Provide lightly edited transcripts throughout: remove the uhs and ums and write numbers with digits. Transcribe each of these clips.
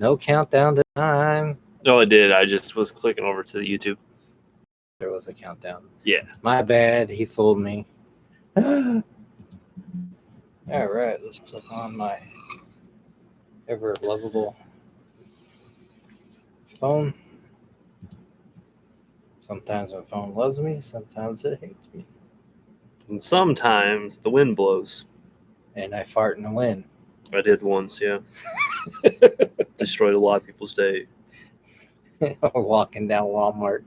No countdown to time. No, it did. I just was clicking over to the YouTube. There was a countdown. Yeah. My bad. He fooled me. All right. Let's click on my ever lovable phone. Sometimes my phone loves me. Sometimes it hates me. And sometimes the wind blows. And I fart in the wind. I did once, yeah. Destroyed a lot of people's day. Or walking down Walmart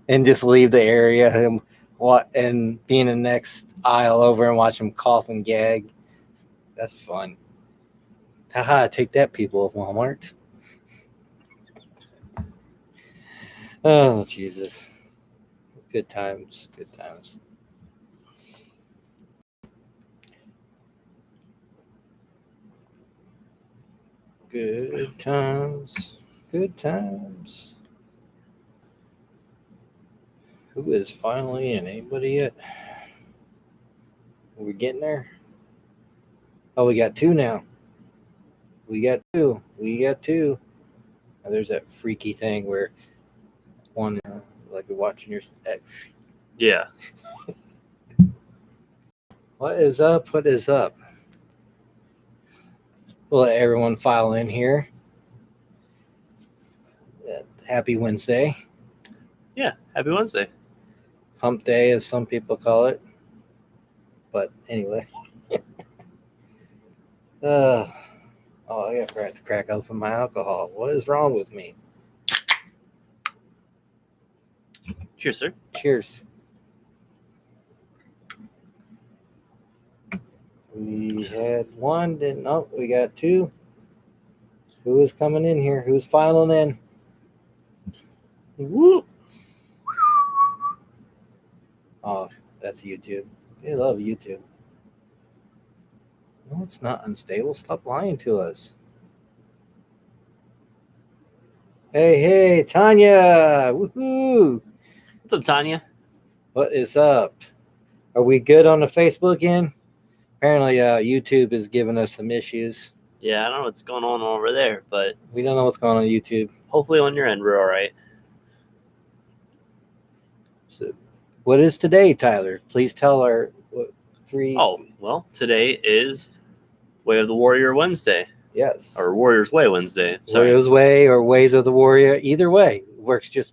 and just leave the area and be in the next aisle over and watch them cough and gag. That's fun. Haha, take that, people of Walmart. Oh, Jesus. Good times. Good times. Good times. Good times. Who is finally in? Anybody yet? Are we getting there? Oh, we got two now. We got two. Now, there's that freaky thing where one, like you're watching your. Yeah. What is up? What is up? We'll let everyone file in here. Happy Wednesday. Yeah, happy Wednesday. Hump day, as some people call it. But anyway. I forgot to crack open my alcohol. What is wrong with me? Cheers, sir. Cheers. We had one, we got two. Who is coming in here? Who's filing in? Woo! Oh, that's YouTube. They love YouTube. No, it's not unstable. Stop lying to us. Hey, Tanya! Woohoo! What's up, Tanya? What is up? Are we good on the Facebook end? Apparently, YouTube is giving us some issues. Yeah, I don't know what's going on over there, but we don't know what's going on YouTube. Hopefully on your end, we're all right. So, what is today, Tyler? Please tell our three. Oh, well, today is Way of the Warrior Wednesday. Yes. Or Warrior's Way Wednesday. Sorry. Warrior's Way or Ways of the Warrior. Either way, works just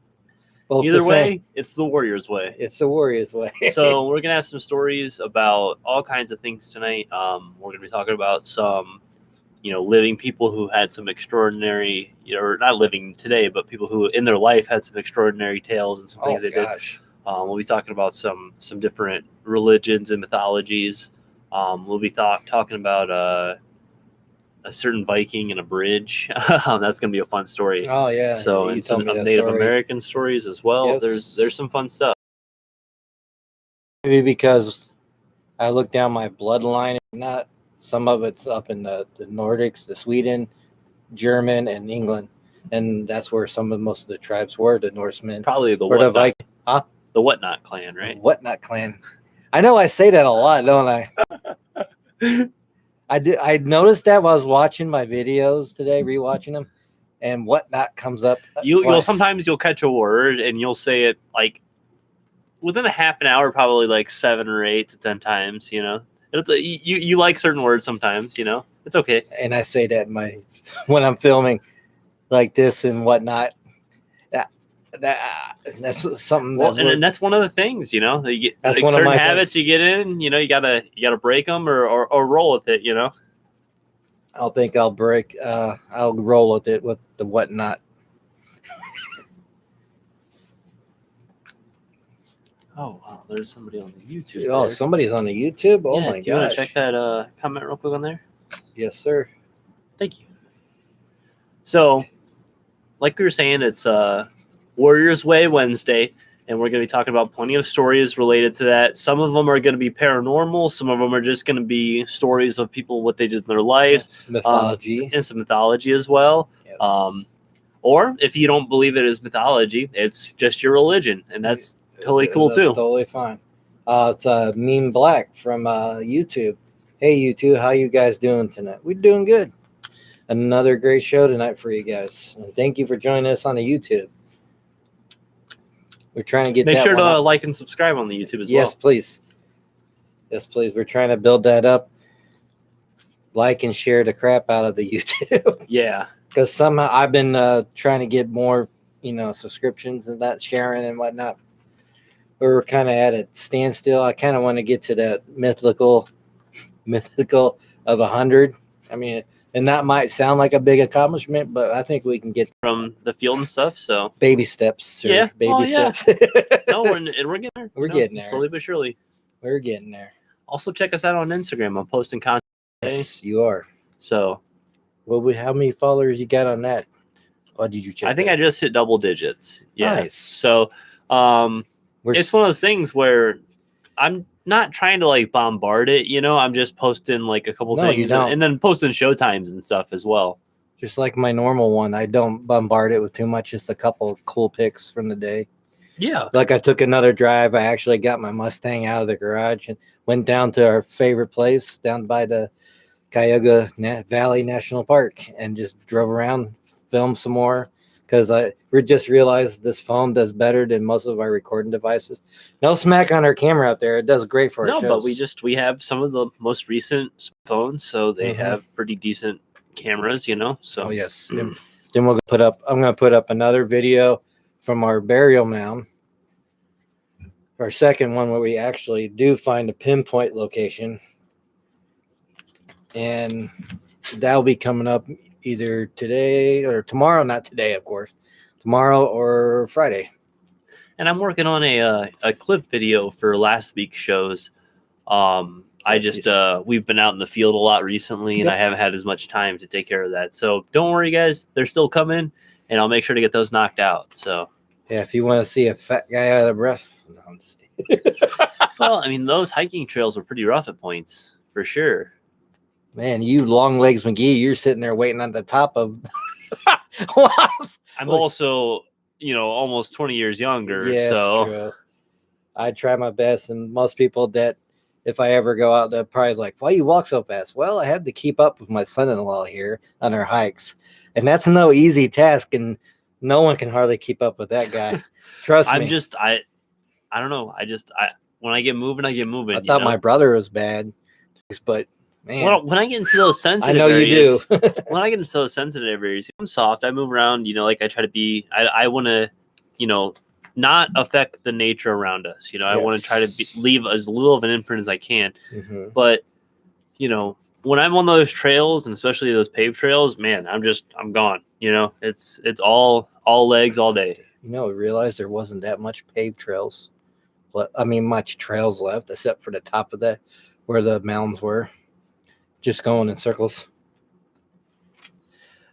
both Either the way, same. it's the Warrior's Way. It's the Warrior's Way. So we're going to have some stories about all kinds of things tonight. We're going to be talking about some, living people who had some extraordinary, or not living today, but people who in their life had some extraordinary tales and some things they did. We'll be talking about some different religions and mythologies. We'll be talking about a certain Viking and a bridge. That's going to be a fun story. Oh yeah. So and some Native American stories as well. Yes. There's some fun stuff. Maybe because I look down my bloodline, not some of it's up in the Nordics, the Sweden, German, and England, and that's where most of the tribes were. The Norsemen, probably the Viking, huh? The Whatnot clan, right? Whatnot clan. I know I say that a lot, don't I? I noticed that while I was watching my videos today, rewatching them, and Whatnot comes up. You'll sometimes catch a word and you'll say it like within a half an hour, probably like 7 or 8 to 10 times. It's you like certain words sometimes. It's okay. And I say that when I'm filming like this and Whatnot. That's something. And that's one of the things, you get that's like certain habits you get in. You gotta break them or roll with it. I'll think I'll break. I'll roll with it with the Whatnot. Oh wow, there's somebody on the YouTube. Oh, somebody's on the YouTube. Oh my gosh! Do you want to check that comment real quick on there? Yes, sir. Thank you. So, like we were saying, it's Warrior's Way Wednesday, and we're going to be talking about plenty of stories related to that. Some of them are going to be paranormal. Some of them are just going to be stories of people, what they did in their lives. Mythology. And some mythology as well. Yes. Or if you don't believe it is mythology, it's just your religion, and that's totally cool too. That's totally fine. It's Meme Black from YouTube. Hey, YouTube, how you guys doing tonight? We're doing good. another great show tonight for you guys. And thank you for joining us on the YouTube. We're trying to get Make that sure one to up. like and subscribe on the YouTube as Yes, well. please. Yes, please. We're trying to build that up. Like and share the crap out of the YouTube. Yeah. Because somehow I've been trying to get more, subscriptions and that sharing and whatnot. We're kind of at a standstill. I kind of want to get to that mythical of 100. I mean, and that might sound like a big accomplishment, but I think we can get From the field and stuff. So baby steps. Sir. Yeah. Baby Oh, yeah. steps. no, we're getting there. We're getting there. Slowly but surely. We're getting there. Also, check us out on Instagram. I'm posting content today. Yes, you are. So, How many followers you got on that? Or did you check? I think I just hit double digits. Yeah. Nice. So, it's one of those things where I'm not trying to like bombard it, I'm just posting like a couple things and then posting showtimes and stuff as well. Just like my normal one, I don't bombard it with too much, just a couple of cool pics from the day. Yeah. Like I took another drive. I actually got my Mustang out of the garage and went down to our favorite place down by the Cuyahoga Valley National Park and just drove around, filmed some more. Because we just realized this phone does better than most of our recording devices. No smack on our camera out there; it does great for our shows. But we have some of the most recent phones, so they have pretty decent cameras, So yes, then we'll put up. I'm going to put up another video from our burial mound, our second one where we actually do find a pinpoint location, and that'll be coming up either today or tomorrow. Not today, of course. Tomorrow or Friday. And I'm working on a clip video for last week's shows. We've been out in the field a lot recently, and I haven't had as much time to take care of that. So don't worry, guys. They're still coming, and I'll make sure to get those knocked out. So yeah, if you want to see a fat guy out of breath, no, I'm just. Well, I mean, those hiking trails were pretty rough at points, for sure. Man, you long legs McGee, you're sitting there waiting on the top of. I'm also, almost 20 years younger. Yes, so true. I try my best, and most people that, if I ever go out, they're probably like, "Why you walk so fast?" Well, I had to keep up with my son-in-law here on our hikes, and that's no easy task, and no one can hardly keep up with that guy. Trust me. I don't know. When I get moving, I get moving. I thought my brother was bad, but. Man. Well, when I get into those sensitive areas, you do. When I get into those sensitive areas, I'm soft. I move around, like I try to be. I want to, not affect the nature around us. I want to try to leave as little of an imprint as I can. Mm-hmm. But, when I'm on those trails, and especially those paved trails, man, I'm gone. It's all legs all day. We realized there wasn't that much paved trails. Much trails left, except for the top of that, where the mountains were. Just going in circles.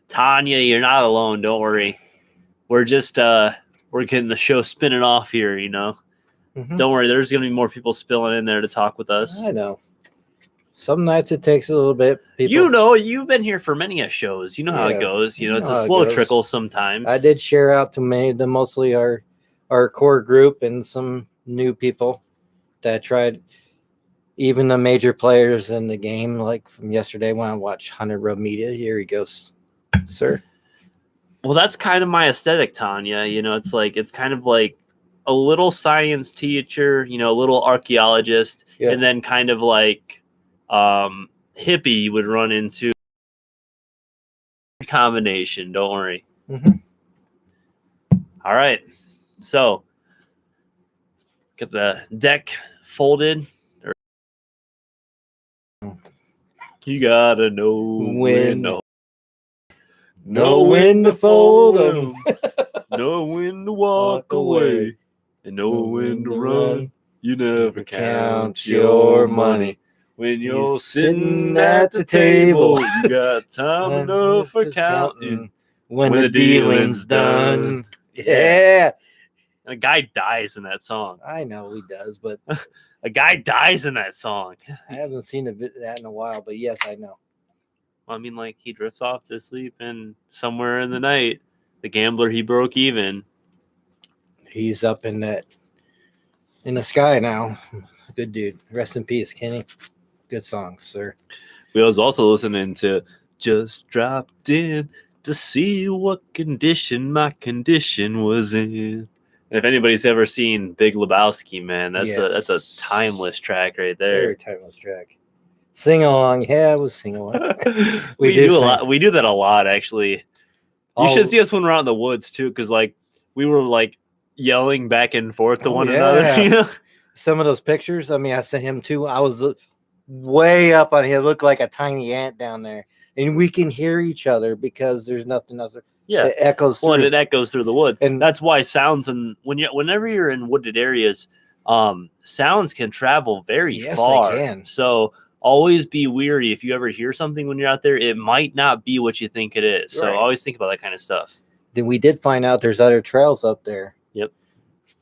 Tanya, you're not alone. Don't worry. We're just we're getting the show spinning off here. Mm-hmm. Don't worry. There's gonna be more people spilling in there to talk with us. I know. Some nights it takes a little bit. You've been here for many shows. You know how it goes. It's a slow trickle sometimes. I did share out to mostly our core group and some new people that tried. Even the major players in the game, like from yesterday when I watched 100 Road Media, here he goes, sir. Well, that's kind of my aesthetic, Tanya. It's kind of like a little science teacher, a little archaeologist, and then kind of like hippie would run into combination. Don't worry. Mm-hmm. All right. So get the deck folded. You gotta know when to fold them, know when to walk away, and know when to run. You never count your money when you're sitting at the table. You got time enough for counting when the dealing's done. Yeah. And a guy dies in that song. I know he does, but a guy dies in that song. I haven't seen that in a while, but yes, I know. Like he drifts off to sleep, and somewhere in the night, the gambler, he broke even. He's up in the sky now. Good dude. Rest in peace, Kenny. Good song, sir. We was also listening to just dropped in to see what condition my condition was in. And if anybody's ever seen Big Lebowski, man, that's a Yes. timeless track right Very there. timeless track. Sing along. Yeah, it was sing along. we did do a sing. lot. We do that a lot, actually. You should see us when we're out in the woods too, because like we were like yelling back and forth to one another. You know? Some of those pictures. I mean, I sent him too. I was way up on here. It looked like a tiny ant down there, and we can hear each other because there's nothing else. Yeah, it echoes. Well, through. and it echoes through the woods, And that's why sounds and whenever you're in wooded areas, sounds can travel very far. They can. So always be weary if you ever hear something when you're out there. It might not be what you think it is. So always think about that kind of stuff. Then we did find out there's other trails up there. Yep,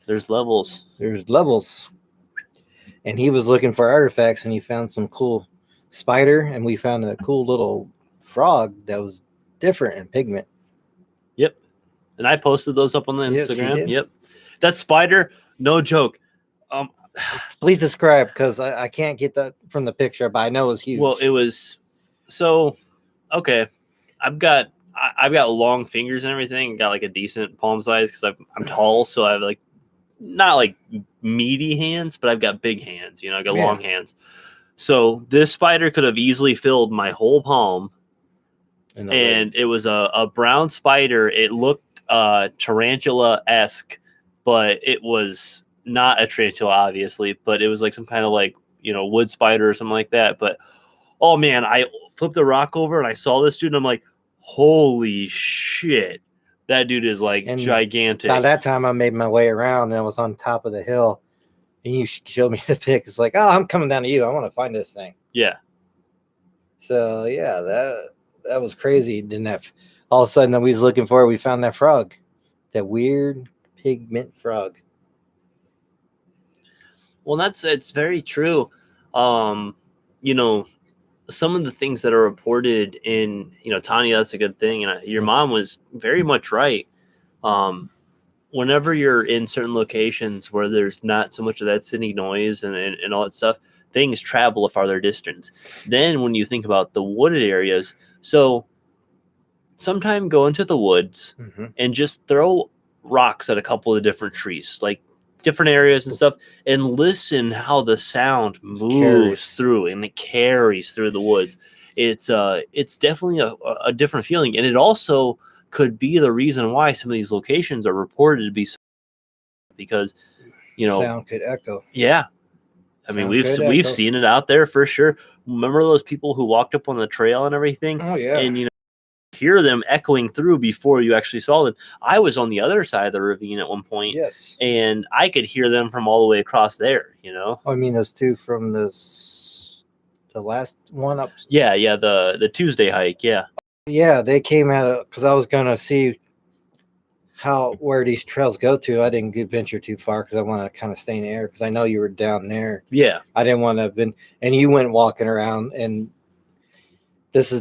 there's levels. There's levels. And he was looking for artifacts, and he found some cool spider, and we found a cool little frog that was different in pigment. Yep. And I posted those up on the Yes, Instagram. you did. Yep. That spider, no joke. Please describe, because I can't get that from the picture, but I know it was huge. Well, it was so okay. I've got long fingers and everything. Got like a decent palm size because I'm tall, so I have like not like meaty hands, but I've got big hands. You know, I got long hands. So this spider could have easily filled my whole palm. And it was a brown spider. It looked tarantula-esque, but it was not a tarantula, obviously. But it was like some kind of like, you know, wood spider or something like that. But oh man, I flipped a rock over and I saw this dude, and I'm like, holy shit, that dude is like gigantic. By that time, I made my way around, and I was on top of the hill. And you showed me the pic. It's like, oh, I'm coming down to you. I want to find this thing. Yeah. So yeah, that was crazy. Didn't have all of a sudden we was looking for it. We found that frog, that weird pigment frog. Well, it's very true. You know, some of the things that are reported in, you know, Tanya, that's a good thing. And your mom was very much right. Whenever you're in certain locations where there's not so much of that city noise and all that stuff, things travel a farther distance. Then when you think about the wooded areas, so sometime go into the woods and just throw rocks at a couple of different trees, like different areas and stuff, and listen how the sound moves through, and it carries through the woods. It's definitely a different feeling, and it also could be the reason why some of these locations are reported to be so, because, you know, sound could echo. Yeah. I mean, we've seen it out there for sure. Remember those people who walked up on the trail and everything? Oh yeah. And, you know, hear them echoing through before you actually saw them. I was on the other side of the ravine at one point. Yes. And I could hear them from all the way across there, you know? I mean, those two from the last one up. Yeah, the Tuesday hike, yeah. Yeah, they came out because I was going to see where these trails go to. I didn't venture too far because I want to kind of stay in the air because I know you were down there. Yeah. I didn't want to and you went walking around, and this is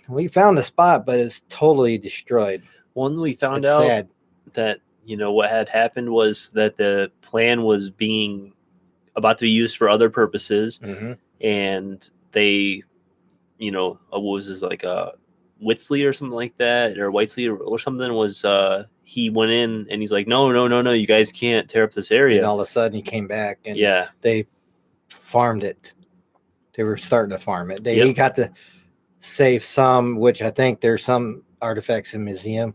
we found the spot, but it's totally destroyed. When we found out that, you know, what had happened was that the plan was being about to be used for other purposes, and they, you know, what was this, like a Whitsley or something like that, or Whitesley or something, was he went in and he's like, no, you guys can't tear up this area. And all of a sudden he came back, and they farmed it. They were starting to farm it. He got to save some, which I think there's some artifacts in the museum,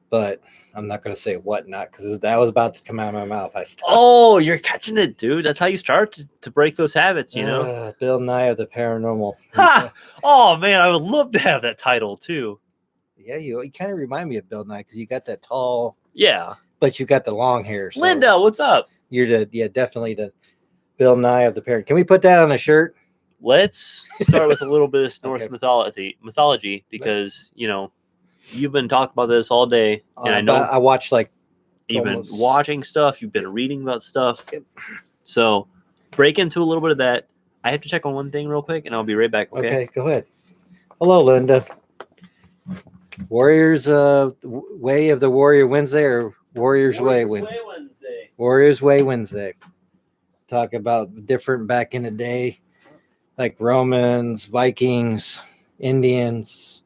but I'm not going to say what not, because that was about to come out of my mouth. I stopped. Oh, you're catching it, dude. That's how you start to break those habits, you know? Bill Nye of the Paranormal. Oh, man, I would love to have that title, too. Yeah, you kind of remind me of Bill Nye, because you got that tall. Yeah. But you got the long hair. So Linda, what's up? You're definitely the Bill Nye of the Paranormal. Can we put that on a shirt? Let's start with a little bit of Norse mythology, because, you know, you've been talking about this all day, and I know I watched you've been watching stuff, you've been reading about stuff. So break into a little bit of that. I have to check on one thing real quick, and I'll be right back. Okay, go ahead. Hello, Linda. Warriors Way of the Warrior Wednesday, or Warriors Way Wednesday? Warriors Way Wednesday. Talk about different back in the day, like Romans, Vikings, Indians,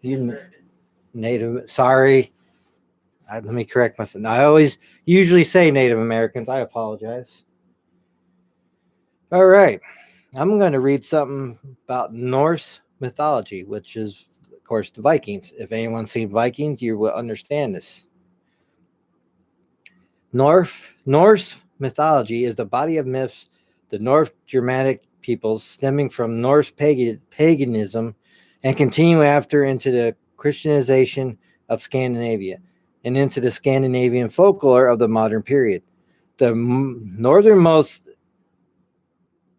Native. Sorry, let me correct myself. I always usually say Native Americans. I apologize. All right, I'm going to read something about Norse mythology, which is, of course, the Vikings. If anyone's seen Vikings, you will understand this. Norse mythology is the body of myths the North Germanic peoples stemming from Norse paganism and continue after into the Christianization of Scandinavia and into the Scandinavian folklore of the modern period. The northernmost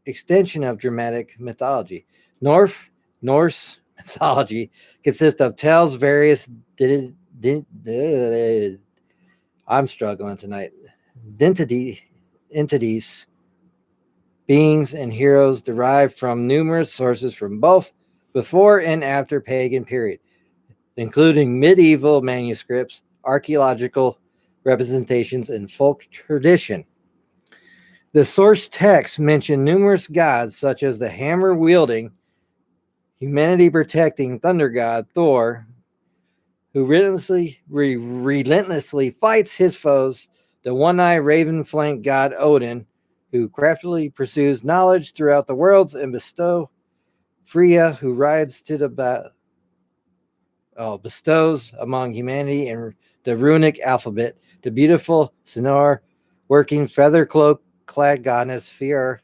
extension of Germanic mythology. Norse mythology consists of tales various I'm struggling tonight. Entities, beings, and heroes derived from numerous sources from both before and after pagan period, including medieval manuscripts, archaeological representations, and folk tradition. The source texts mention numerous gods such as the hammer-wielding, humanity-protecting thunder god Thor, who relentlessly fights his foes, the one-eyed raven-flanked god Odin, who craftily pursues knowledge throughout the worlds and Freya, who rides to the bestows among humanity and the runic alphabet, the beautiful Sinor working feather cloak clad goddess Fear,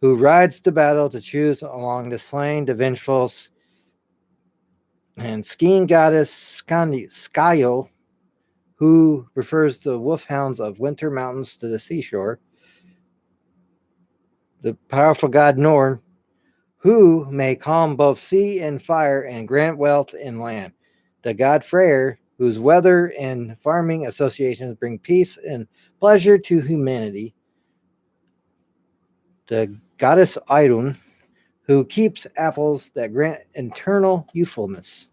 who rides to battle to choose along the slain, the vengeful, and skiing goddess Skyo, who refers the wolfhounds of winter mountains to the seashore, the powerful god Norn, who may calm both sea and fire and grant wealth in land, the god Freyr, whose weather and farming associations bring peace and pleasure to humanity, the goddess Idun, who keeps apples that grant eternal youthfulness,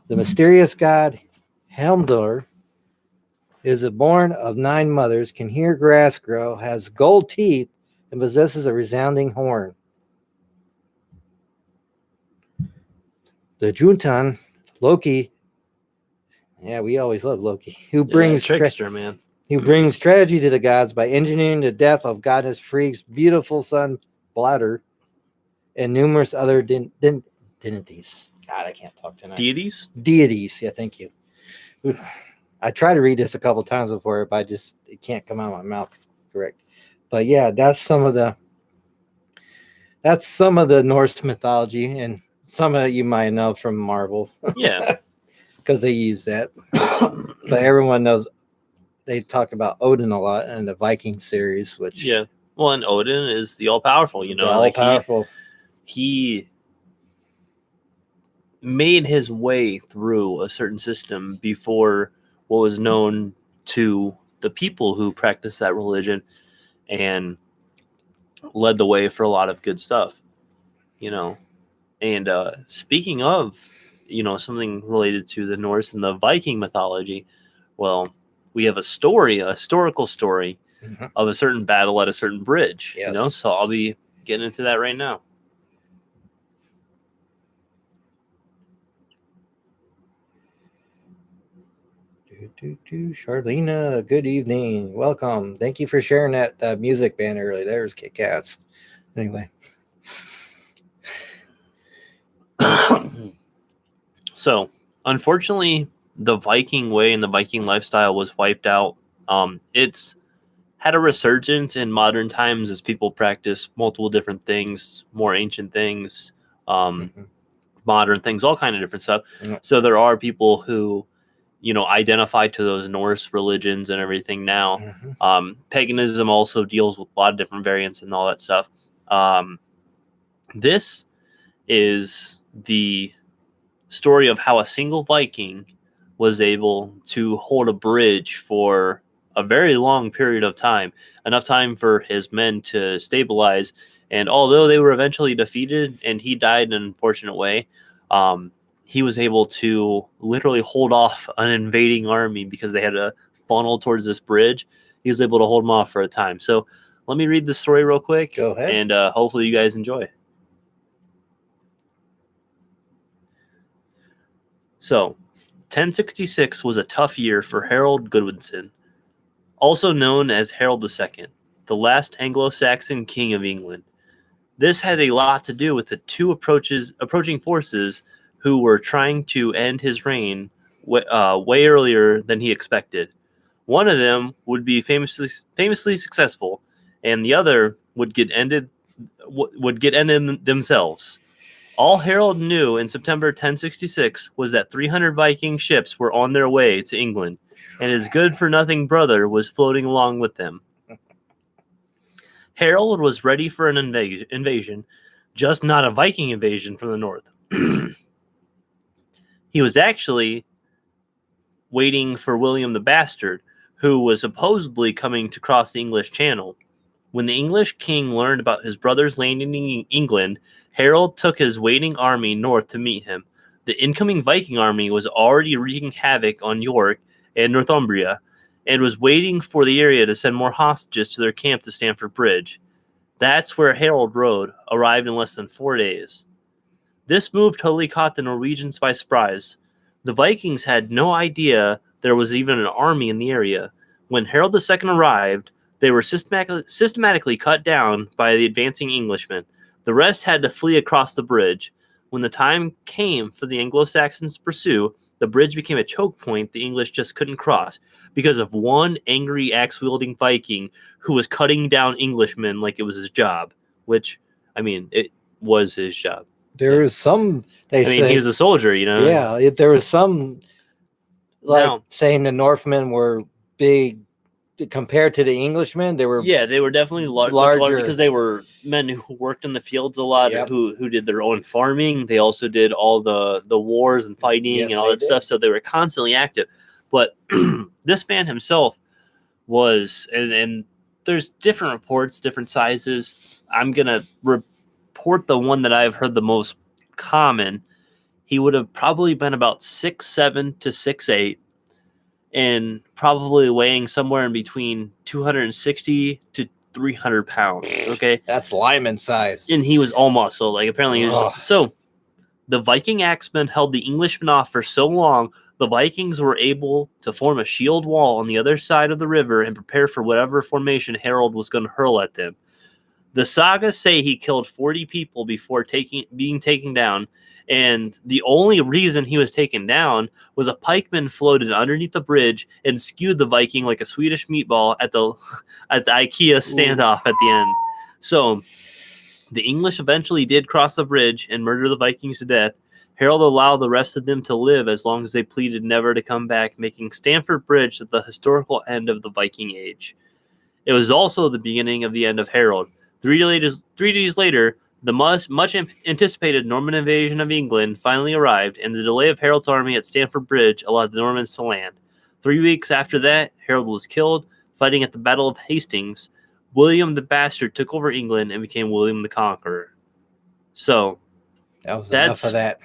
the mysterious god Helmdor, is born of 9 mothers, can hear grass grow, has gold teeth, and possesses a resounding horn. The Juntan, Loki, yeah, we always love Loki, who brings trickster, man. Who brings tragedy to the gods by engineering the death of goddess Freyg's beautiful son Bladder and numerous other deities. God, I can't talk tonight. Deities, yeah, thank you. I tried to read this a couple times before, but it can't come out of my mouth correct. But yeah, that's some of the Norse mythology, and some of you might know from Marvel. Yeah, because they use that. But everyone knows they talk about Odin a lot in the Viking series, which well, and Odin is the all-powerful. You know, the all-powerful. He made his way through a certain system before what was known to the people who practiced that religion, and led the way for a lot of good stuff, you know. And speaking of, something related to the Norse and the Viking mythology, well, we have a historical story of a certain battle at a certain bridge, so I'll be getting into that right now. Charlena, good evening. Welcome. Thank you for sharing that music band earlier. There's kick-ass. Anyway. So, unfortunately, the Viking way and the Viking lifestyle was wiped out. It's had a resurgence in modern times as people practice multiple different things, more ancient things, modern things, all kind of different stuff. So there are people who identify to those Norse religions and everything now. Paganism also deals with a lot of different variants and all that stuff. This is the story of how a single Viking was able to hold a bridge for a very long period of time, enough time for his men to stabilize. And although they were eventually defeated and he died in an unfortunate way, he was able to literally hold off an invading army because they had to funnel towards this bridge. He was able to hold them off for a time. So let me read the story real quick. Go ahead. And hopefully you guys enjoy. So, 1066 was a tough year for Harold Godwinson, also known as Harold II, the last Anglo-Saxon king of England. This had a lot to do with the two approaching forces who were trying to end his reign way earlier than he expected. One of them would be famously successful, and the other would get ended themselves. All Harold knew in September 1066 was that 300 Viking ships were on their way to England, and his good-for-nothing brother was floating along with them. Harold was ready for an invasion, just not a Viking invasion from the north. He was actually waiting for William the Bastard, who was supposedly coming to cross the English Channel. When the English king learned about his brother's landing in England, Harold took his waiting army north to meet him. The incoming Viking army was already wreaking havoc on York and Northumbria, and was waiting for the area to send more hostages to their camp to Stamford Bridge. That's where Harold arrived in less than 4 days. This move totally caught the Norwegians by surprise. The Vikings had no idea there was even an army in the area. When Harold II arrived, they were systematically cut down by the advancing Englishmen. The rest had to flee across the bridge. When the time came for the Anglo-Saxons to pursue, the bridge became a choke point the English just couldn't cross because of one angry axe-wielding Viking who was cutting down Englishmen like it was his job, which, I mean, it was his job. There was some, they say, he was a soldier, you know? Yeah, there was some, saying the Northmen were big compared to the Englishmen. They were they were definitely larger because they were men who worked in the fields a lot, who did their own farming. They also did all the wars and fighting and all that stuff. So they were constantly active. But this man himself was, and there's different reports, different sizes. I'm gonna report the one that I've heard the most common. He would have probably been about 6'7" to 6'8", and probably weighing somewhere in between 260 to 300 pounds. Okay, that's Lyman size, and he was all muscle. Like apparently, he was, so the Viking axemen held the Englishmen off for so long. The Vikings were able to form a shield wall on the other side of the river and prepare for whatever formation Harold was going to hurl at them. The sagas say he killed 40 people before being taken down, and the only reason he was taken down was a pikeman floated underneath the bridge and skewed the Viking like a Swedish meatball at the IKEA standoff at the end. So the English eventually did cross the bridge and murder the Vikings to death. Harold allowed the rest of them to live as long as they pleaded never to come back, making Stamford Bridge the historical end of the Viking Age. It was also the beginning of the end of Harold. 3 days later, the much anticipated Norman invasion of England finally arrived, and the delay of Harold's army at Stamford Bridge allowed the Normans to land. 3 weeks after that, Harold was killed, fighting at the Battle of Hastings. William the Bastard took over England and became William the Conqueror. So, enough of that.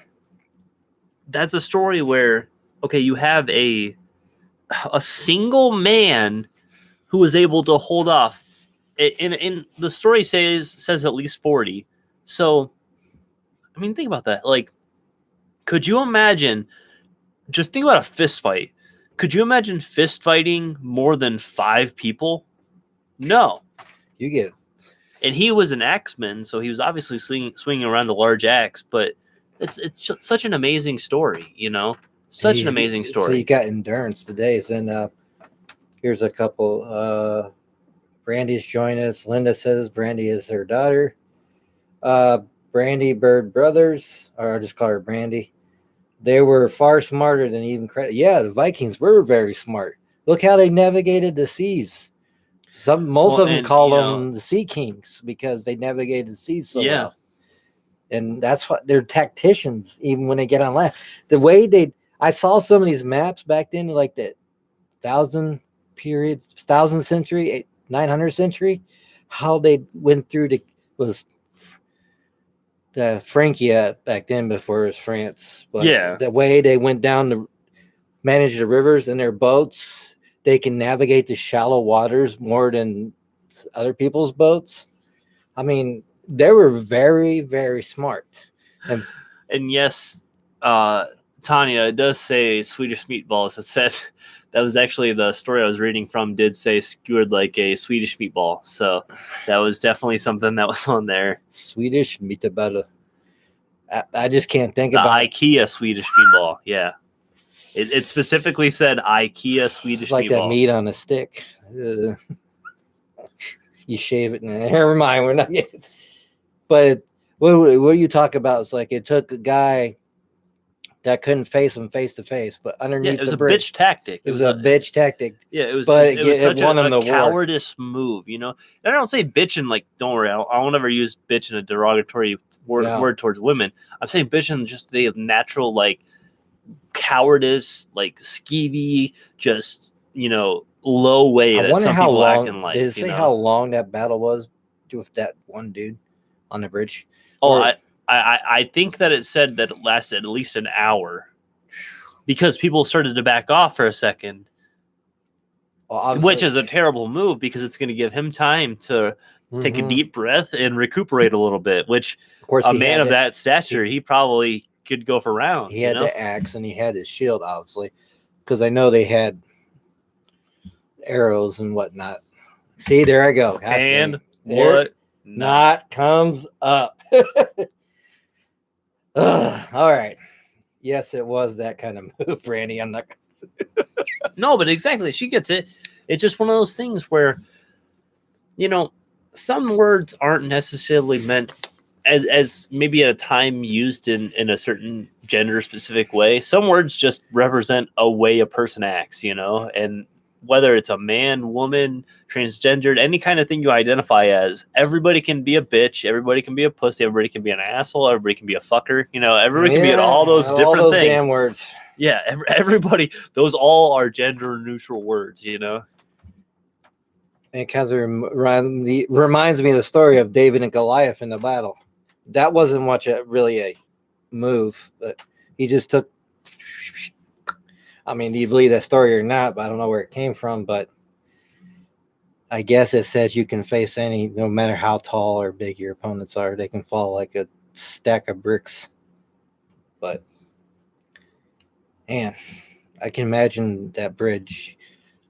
That's a story where, okay, you have a single man who was able to hold off. In the story says at least 40. So, I mean, think about that. Like, could you imagine? Just think about a fist fight. Could you imagine fist fighting more than 5 people? No. You get. And he was an axeman, so he was obviously swinging around a large axe. But it's just such an amazing story, you know. Such an amazing story. So you got endurance today. And here's a couple. Brandy's joined us. Linda says Brandy is her daughter. Brandy Bird Brothers, or I'll just call her Brandy. They were far smarter than even credit. Yeah, the Vikings were very smart. Look how they navigated the seas. Most of them call them the Sea Kings because they navigated the seas so well. And that's what they're tacticians, even when they get on land. The way I saw some of these maps back then, like the 1000 century, 900 century, how they went through the Francia back then before it was France. But the way they went down to manage the rivers in their boats, they can navigate the shallow waters more than other people's boats. I mean, they were very, very smart. And yes, Tanya, it does say Swedish meatballs. It said that was actually the story I was reading from. Did say skewered like a Swedish meatball, so that was definitely something that was on there. Swedish meatball. I just can't think The about IKEA Swedish meatball. Yeah, it specifically said IKEA Swedish it's like that meatball. meat on a stick. You shave it, and never mind. We're not getting. But what you talk about is like it took a guy that couldn't face him face to face, but underneath Yeah, it was the a bridge, bitch tactic. it was a bitch tactic. Yeah, it was. But It was such won him a the war. cowardice move, you know. And I don't say bitching like, don't worry, I won't ever use bitch in a derogatory word towards women. I'm saying bitching just the natural like cowardice, like skeevy, just low way I that wonder some how people act long. in life. Did it say how long that battle was with that one dude on the bridge? Oh, I think that it said that it lasted at least an hour because people started to back off for a second. Well, which is a terrible move because it's going to give him time to take a deep breath and recuperate a little bit, which of course a man of that stature, he probably could go for rounds. He had the axe and he had his shield, obviously, because I know they had arrows and whatnot. See, there I go. And what not comes up. All right. Yes, it was that kind of move, Randy. I'm not. No, but exactly. She gets it. It's just one of those things where, some words aren't necessarily meant as maybe at a time used in a certain gender specific way. Some words just represent a way a person acts, and whether it's a man, woman, transgendered, any kind of thing you identify as, everybody can be a bitch, everybody can be a pussy, everybody can be an asshole, everybody can be a fucker, everybody can be all those different all those things. Damn words. Yeah, everybody, those all are gender neutral words, And it kind of reminds me of the story of David and Goliath in the battle. That wasn't much really a move, but he just took. I mean, do you believe that story or not? But I don't know where it came from. But I guess it says you can face any, no matter how tall or big your opponents are, they can fall like a stack of bricks. But, man, I can imagine that bridge.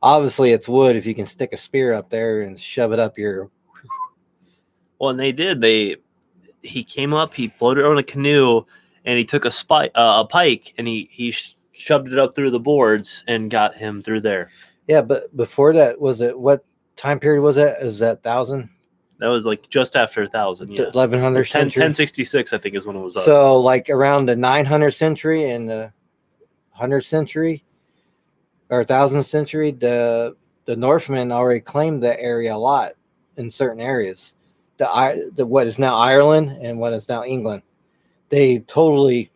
Obviously, it's wood. If you can stick a spear up there and shove it up your. Well, and they did. He came up, he floated on a canoe, and he took a pike, and he shoved it up through the boards and got him through there. Yeah, but before that, what time period was that? Was that 1000? That was like just after 1000, yeah. 1100 century. 1066, I think, is when it was up. So, like around the 900th century and the 100th century or 1000th century, the Northmen already claimed that area a lot in certain areas. The what is now Ireland and what is now England, they totally,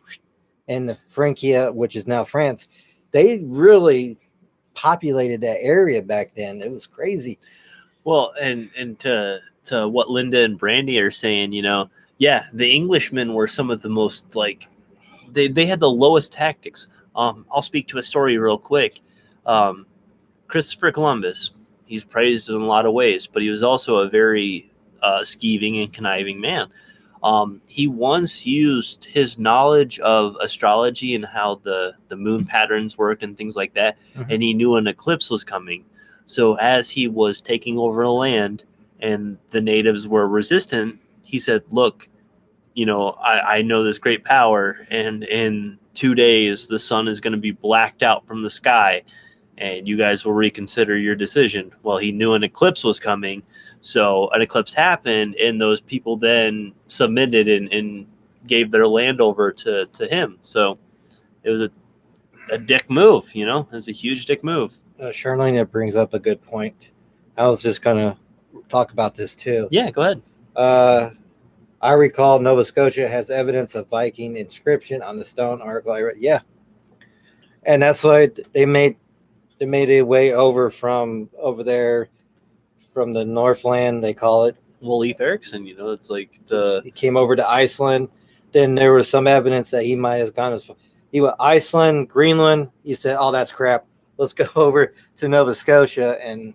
and the Francia, which is now France, they really populated that area back then. It was crazy. Well, and to what Linda and Brandy are saying, the Englishmen were some of the most like they had the lowest tactics. I'll speak to a story real quick. Christopher Columbus, he's praised in a lot of ways, but he was also a very skeeving and conniving man. He once used his knowledge of astrology and how the moon patterns worked and things like that, and he knew an eclipse was coming. So as he was taking over the land and the natives were resistant, he said, look, I know this great power, and in 2 days the sun is going to be blacked out from the sky, and you guys will reconsider your decision. Well, he knew an eclipse was coming. So an eclipse happened, and those people then submitted and gave their land over to him. So it was a dick move, It was a huge dick move. Charlene, that brings up a good point. I was just going to talk about this too. Yeah, go ahead. I recall Nova Scotia has evidence of Viking inscription on the stone article I read. Yeah. And that's why they made a way over from over there from the Northland, they call it. Well, Leif Erikson, it's like he came over to Iceland. Then there was some evidence that he might have gone as he went Iceland, Greenland. He said, "Oh, that's crap. Let's go over to Nova Scotia," and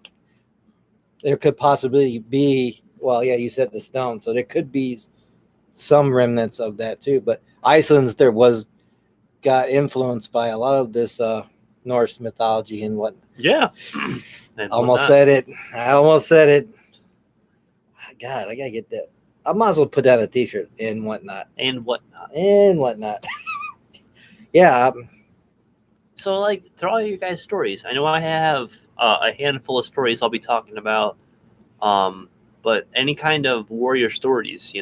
there could possibly be. Well, yeah, you said the stone, so there could be some remnants of that too. But Iceland, there was got influenced by a lot of this Norse mythology and what. Yeah. And Almost whatnot. said it. I almost said it. God, I gotta get that. I might as well put down a T-shirt and whatnot. And whatnot. And whatnot. Yeah. So, like, throw all your guys' stories. I know I have a handful of stories I'll be talking about, but any kind of warrior stories,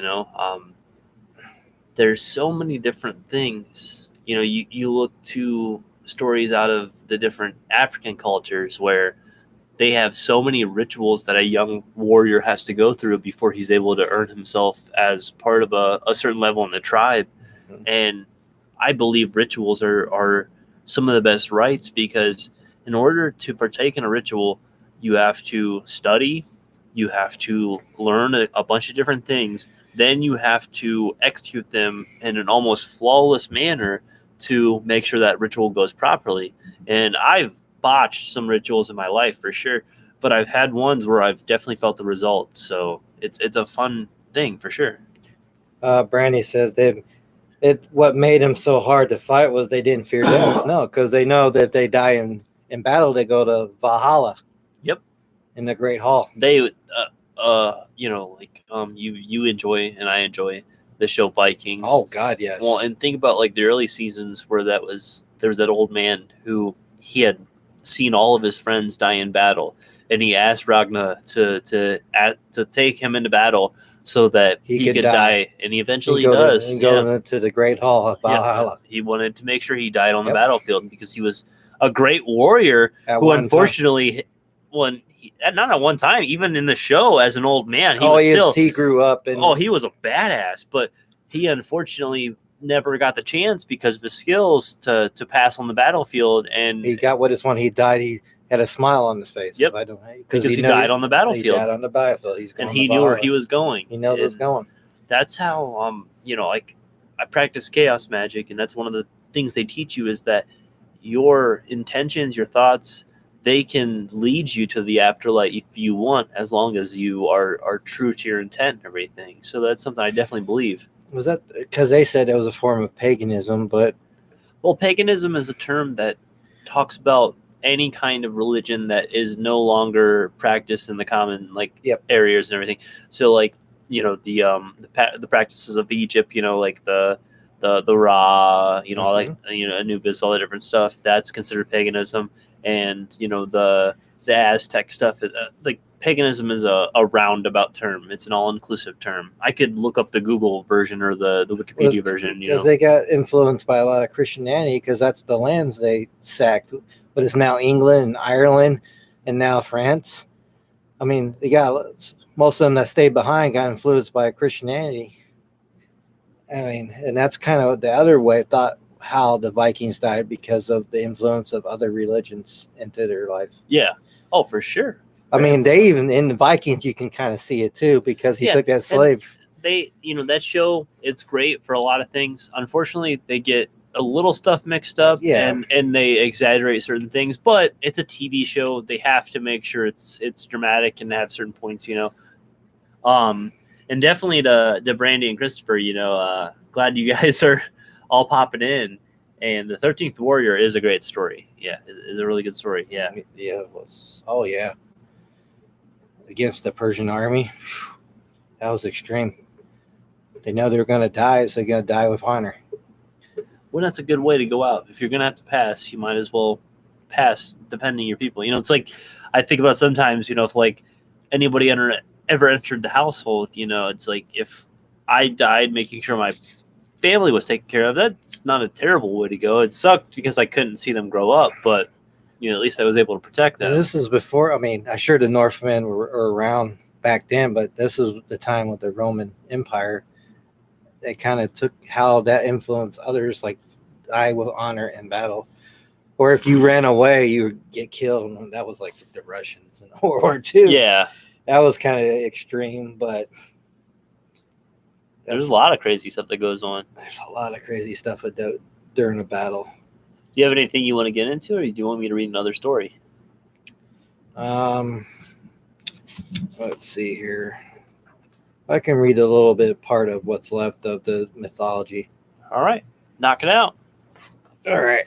there's so many different things. You look to stories out of the different African cultures where they have so many rituals that a young warrior has to go through before he's able to earn himself as part of a certain level in the tribe. Mhm. And I believe rituals are some of the best rites because in order to partake in a ritual, you have to study, you have to learn a bunch of different things, then you have to execute them in an almost flawless manner to make sure that ritual goes properly. And I've botched some rituals in my life for sure, but I've had ones where I've definitely felt the results. So it's a fun thing for sure. Brandy says what made them so hard to fight was they didn't fear death. No, because they know that if they die in battle, they go to Valhalla. Yep. In the Great Hall. They you enjoy and I enjoy the show Vikings. Oh God, yes. Well, and think about like the early seasons where there was that old man who he had seen all of his friends die in battle, and he asked Ragnar to take him into battle so that he could die, and he eventually does. Go to the Great Hall of Valhalla. Yeah. He wanted to make sure he died on the battlefield because he was a great warrior who unfortunately, not at one time, even in the show as an old man, he grew up and he was a badass, but he unfortunately never got the chance because of his skills to pass on the battlefield, and he got what his one. He died. He had a smile on his face. Yep. Because he died on the battlefield. He died on the battlefield. He knew where he was going. He knows what's going. That's how like I practice chaos magic, and that's one of the things they teach you is that your intentions, your thoughts, they can lead you to the afterlife if you want, as long as you are true to your intent and everything. So that's something I definitely believe. Was that because they said it was a form of paganism? But paganism is a term that talks about any kind of religion that is no longer practiced in the common areas and everything. So like the practices of Egypt, like the Ra, Anubis, all the different stuff, that's considered paganism. And the Aztec stuff is like paganism is a roundabout term. It's an all-inclusive term. I could look up the Google version or the Wikipedia version. Because they got influenced by a lot of Christianity, because that's the lands they sacked. But it's now England and Ireland and now France. I mean, they got most of them that stayed behind got influenced by Christianity. I mean, and that's kind of the other way I thought how the Vikings died, because of the influence of other religions into their life. Yeah. Oh, for sure. I mean, they even in the Vikings, you can kind of see it too, because he took that slave. And they, that show, it's great for a lot of things. Unfortunately, they get a little stuff mixed up, and they exaggerate certain things, but it's a TV show. They have to make sure it's dramatic and have certain points, and definitely to Brandy and Christopher, glad you guys are all popping in. And the 13th Warrior is a great story. Yeah, is a really good story. Yeah. Yeah, it was. Oh, yeah. Against the Persian army. That was extreme. They know they're going to die, so they're going to die with honor. Well, that's a good way to go out. If you're going to have to pass, you might as well pass defending your people. It's like I think about sometimes, if like anybody ever entered the household, it's like if I died making sure my family was taken care of, that's not a terrible way to go. It sucked because I couldn't see them grow up, but at least I was able to protect them. And this is before, I'm sure the Northmen were around back then, but this is the time with the Roman Empire. They kind of took how that influenced others, like die with honor in battle. Or if you ran away, you would get killed. And that was like the Russians in World War II. Yeah. That was kind of extreme, but there's a lot of crazy stuff that goes on. There's a lot of crazy stuff during a battle. Do you have anything you want to get into, or do you want me to read another story? Let's see here. I can read a little bit part of what's left of the mythology. All right. Knock it out. All right.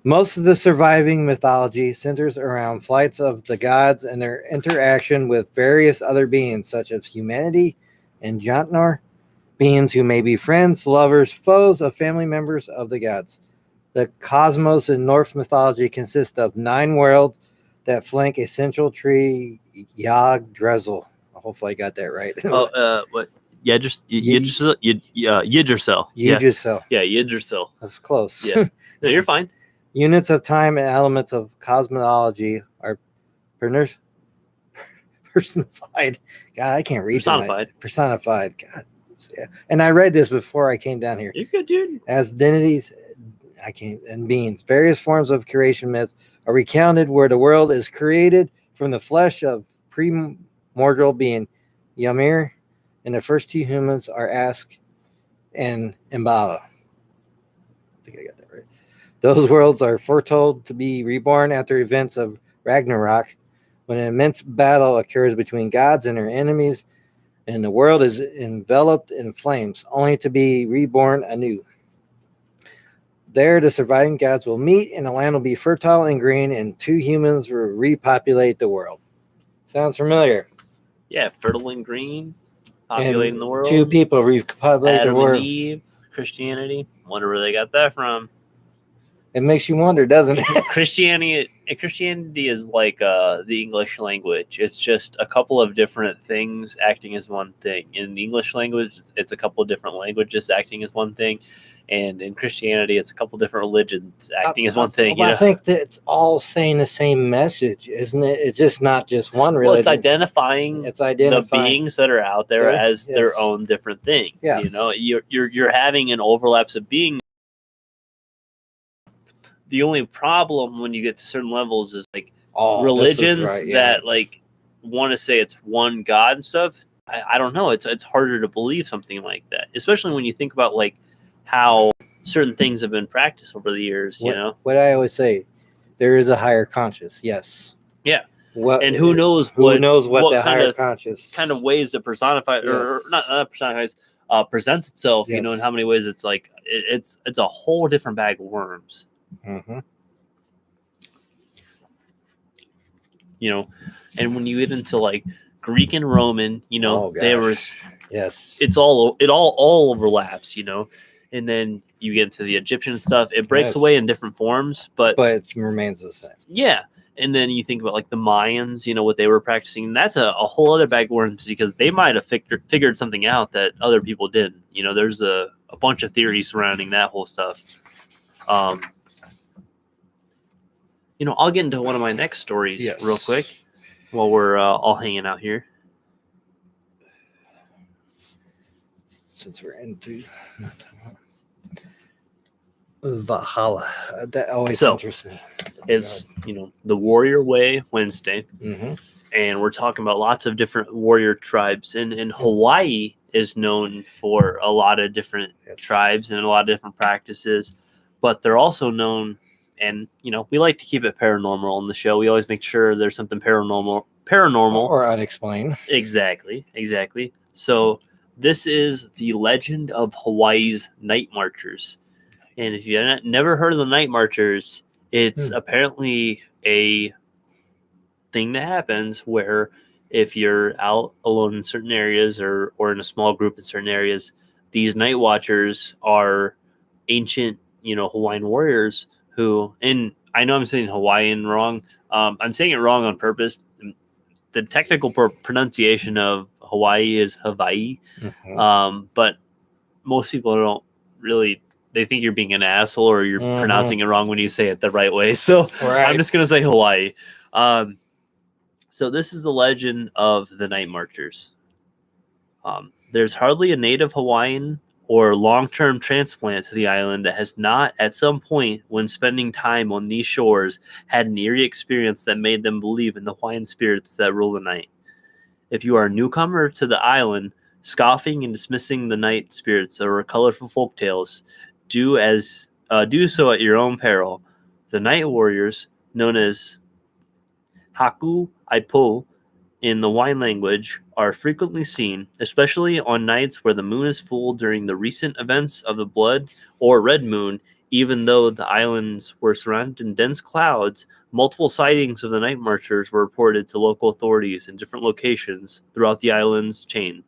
Most of the surviving mythology centers around flights of the gods and their interaction with various other beings, such as humanity and Jotnar, beings who may be friends, lovers, foes of family members of the gods. The cosmos in Norse mythology consists of 9 worlds that flank a central tree, Yggdrasil. Hopefully, I got that right. What? Yeah, just Yggdrasil. Yggdrasil. Yeah, Yggdrasil. yeah, Yggdrasil. That's close. Yeah. No, you're fine. Units of time and elements of cosmology are personified. God, I can't read tonight. Personified. God. Yeah. And I read this before I came down here. You're good, dude. As identities, and beings. Various forms of creation myth are recounted where the world is created from the flesh of primordial being Ymir, and the first 2 humans are Ask and Imbala. I think I got that right. Those worlds are foretold to be reborn after events of Ragnarok, when an immense battle occurs between gods and their enemies, and the world is enveloped in flames, only to be reborn anew. There, the surviving gods will meet, and the land will be fertile and green, and 2 humans will repopulate the world. Sounds familiar? Yeah, fertile and green, populating the world. 2 people repopulate Adam the world. and Eve, Christianity. Wonder where they got that from. It makes you wonder, doesn't it? Christianity is like the English language. It's just a couple of different things acting as one thing. In the English language, it's a couple of different languages acting as one thing. And in Christianity, it's a couple different religions acting as one thing. Well, I think that it's all saying the same message, isn't it? It's just not just one religion. Well, it's identifying the beings that are out there as their own different things. Yes. You know, you're having an overlaps of being. The only problem when you get to certain levels is like religions that like want to say it's one God and stuff. I don't know. It's harder to believe something like that, especially when you think about like how certain things have been practiced over the years. You know what I always say: there is a higher conscious. Yes. Yeah. And who knows what the higher conscious kind of ways it personifies or not personifies presents itself. Yes. You know, in how many ways it's like it's a whole different bag of worms. Mm-hmm. You know, and when you get into like Greek and Roman, you know, there was it all overlaps, you know, and then you get into the Egyptian stuff. It breaks away in different forms, but it remains the same. Yeah, and then you think about like the Mayans, you know, what they were practicing. And that's a whole other bag of worms because they might have figured something out that other people didn't. You know, there's a bunch of theories surrounding that whole stuff. You know, I'll get into one of my next stories real quick while we're all hanging out here. Since we're into Valhalla, that always interests me. It's, you know, the Warrior Way Wednesday, and we're talking about lots of different warrior tribes. And Hawaii is known for a lot of different tribes and a lot of different practices, but they're also known. And, you know, we like to keep it paranormal on the show. We always make sure there's something paranormal or unexplained. Exactly. So this is the legend of Hawaii's night marchers. And if you've never heard of the night marchers, it's apparently a thing that happens where if you're out alone in certain areas or in a small group in certain areas, these night watchers are ancient, you know, Hawaiian warriors who, and I know I'm saying Hawaiian wrong. I'm saying it wrong on purpose. The technical pronunciation of Hawaii is Hawaii. But most people don't really, they think you're being an asshole or you're pronouncing it wrong when you say it the right way. So I'm just going to say Hawaii. So this is the legend of the night marchers. There's hardly a native Hawaiian or long-term transplant to the island that has not, at some point when spending time on these shores, had an eerie experience that made them believe in the Hawaiian spirits that rule the night. If you are a newcomer to the island, scoffing and dismissing the night spirits or colorful folk tales, do so at your own peril. The night warriors, known as Haku Aipo in the Hawaiian language, are frequently seen, especially on nights where the moon is full during the recent events of the blood or red moon Even though the islands were surrounded in dense clouds, multiple sightings of the night marchers were reported to local authorities in different locations throughout the island's chain.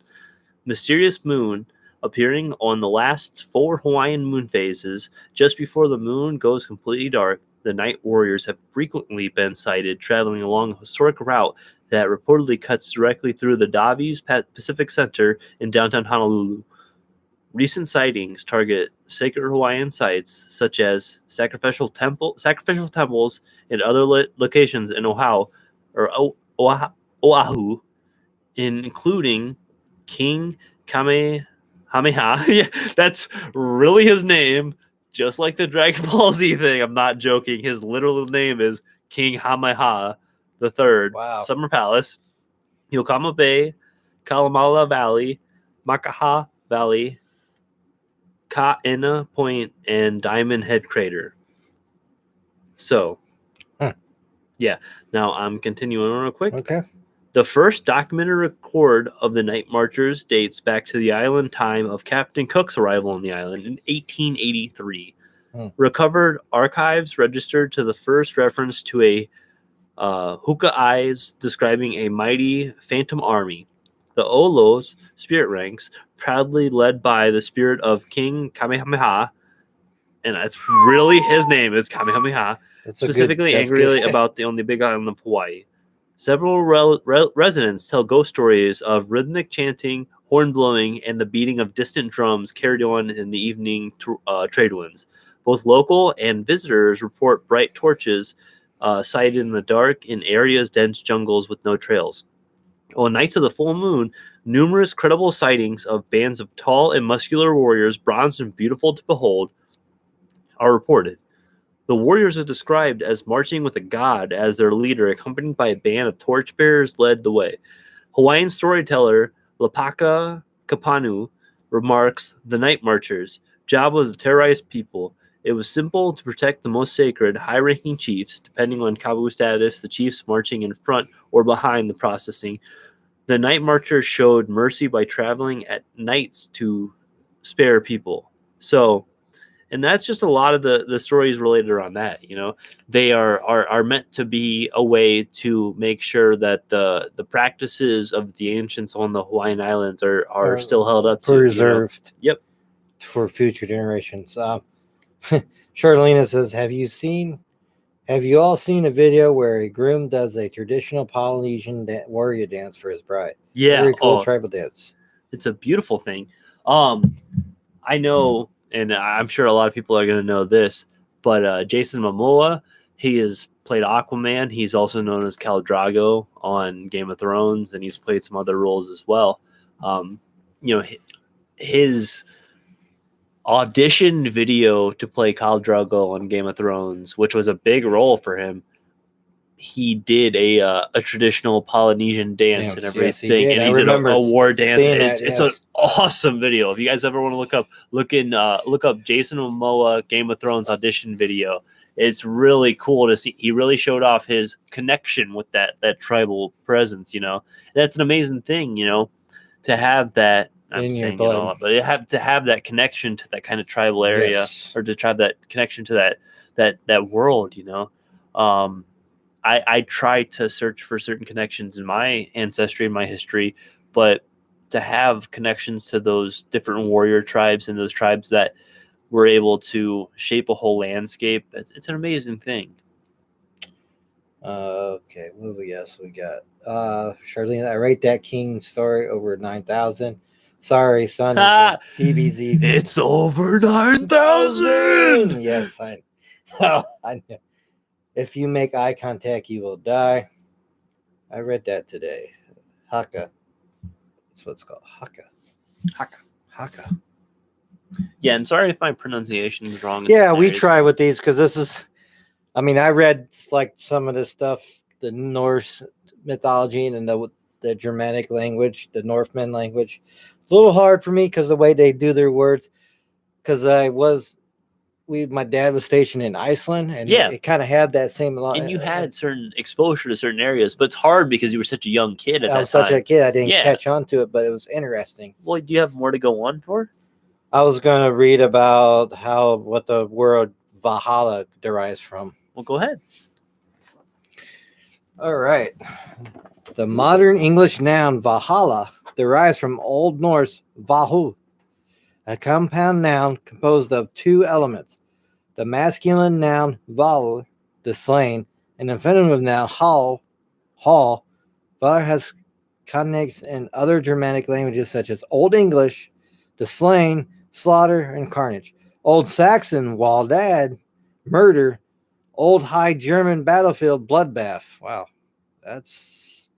Mysterious moon appearing on the last 4 Hawaiian moon phases just before the moon goes completely dark. The night warriors have frequently been sighted traveling along a historic route that reportedly cuts directly through the Davies Pacific Center in downtown Honolulu. Recent sightings target sacred Hawaiian sites such as sacrificial temples and other locations in Oahu, including King Kamehameha. Yeah, that's really his name, just like the Dragon Ball Z thing. I'm not joking. His literal name is King Kamehameha the Third. Wow. Summer Palace, Yokohama Bay, Kalamala Valley, Makaha Valley, Ka'ena Point, and Diamond Head Crater. So, yeah. Now I'm continuing real quick. Okay. The first documented record of the night marchers dates back to the island time of Captain Cook's arrival on the island in 1883. Recovered archives registered to the first reference to a hookah eyes describing a mighty phantom army. The Olos spirit ranks, proudly led by the spirit of King Kamehameha, and that's really his name is Kamehameha, specifically angrily about on the big island of Hawaii. Several residents tell ghost stories of rhythmic chanting, horn blowing, and the beating of distant drums carried on in the evening trade winds. Both local and visitors report bright torches sighted in the dark in areas dense jungles with no trails. On nights of the full moon, numerous credible sightings of bands of tall and muscular warriors, bronzed and beautiful to behold, are reported. The warriors are described as marching with a god as their leader, accompanied by a band of torchbearers led the way. Hawaiian storyteller Lapaka Kapanu remarks, the night marchers' job was to terrorize people. It was simple to protect the most sacred, high-ranking chiefs, depending on kabu status, the chiefs marching in front or behind the processing. The night marchers showed mercy by traveling at nights to spare people. So, and that's just a lot of the stories related around that. They are meant to be a way to make sure that the practices of the ancients on the Hawaiian Islands are still held up preserved. Yep, for future generations. Charlena says, have you all seen a video where a groom does a traditional Polynesian warrior dance for his bride? Yeah, very cool tribal dance. It's a beautiful thing. I know. And I'm sure a lot of people are going to know this, but Jason Momoa, he has played Aquaman. He's also known as Khal Drogo on Game of Thrones, and he's played some other roles as well. His audition video to play Khal Drogo on Game of Thrones, which was a big role for him, he did a traditional Polynesian dance and everything, and he did a war dance. It's an awesome video. If you guys ever want to look up Jason Momoa Game of Thrones audition video. It's really cool to see. He really showed off his connection with that tribal presence. That's an amazing thing. To have that. I'm saying it all, but to have that connection to that kind of tribal area, or to have that connection to that world. I try to search for certain connections in my ancestry and my history, but to have connections to those different warrior tribes and those tribes that were able to shape a whole landscape, it's an amazing thing. Okay, what we got? Charlene, I rate that King story over 9,000. Sorry, son. DBZ. It's over 9,000. Yes, I know. If you make eye contact, you will die. I read that today. Haka. That's what it's called. Haka. Yeah, and sorry if my pronunciation is wrong. Yeah, we try with these because this is. I mean, I read like some of this stuff, the Norse mythology and the Germanic language, the Northman language. It's a little hard for me because the way they do their words. Because my dad was stationed in Iceland, and it kind of had that same. And you had certain exposure to certain areas, but it's hard because you were such a young kid at that time. I was such a kid, I didn't catch on to it, but it was interesting. Well, do you have more to go on for? I was going to read about what the word Valhalla derives from. Well, go ahead. All right. The modern English noun Valhalla derives from Old Norse Valhu, a compound noun composed of two elements. The masculine noun Val, the slain, and the feminine noun Hall. Valor has cognates in other Germanic languages such as Old English, the slain, slaughter, and carnage. Old Saxon, Waldad, murder. Old High German battlefield, bloodbath. Wow, that's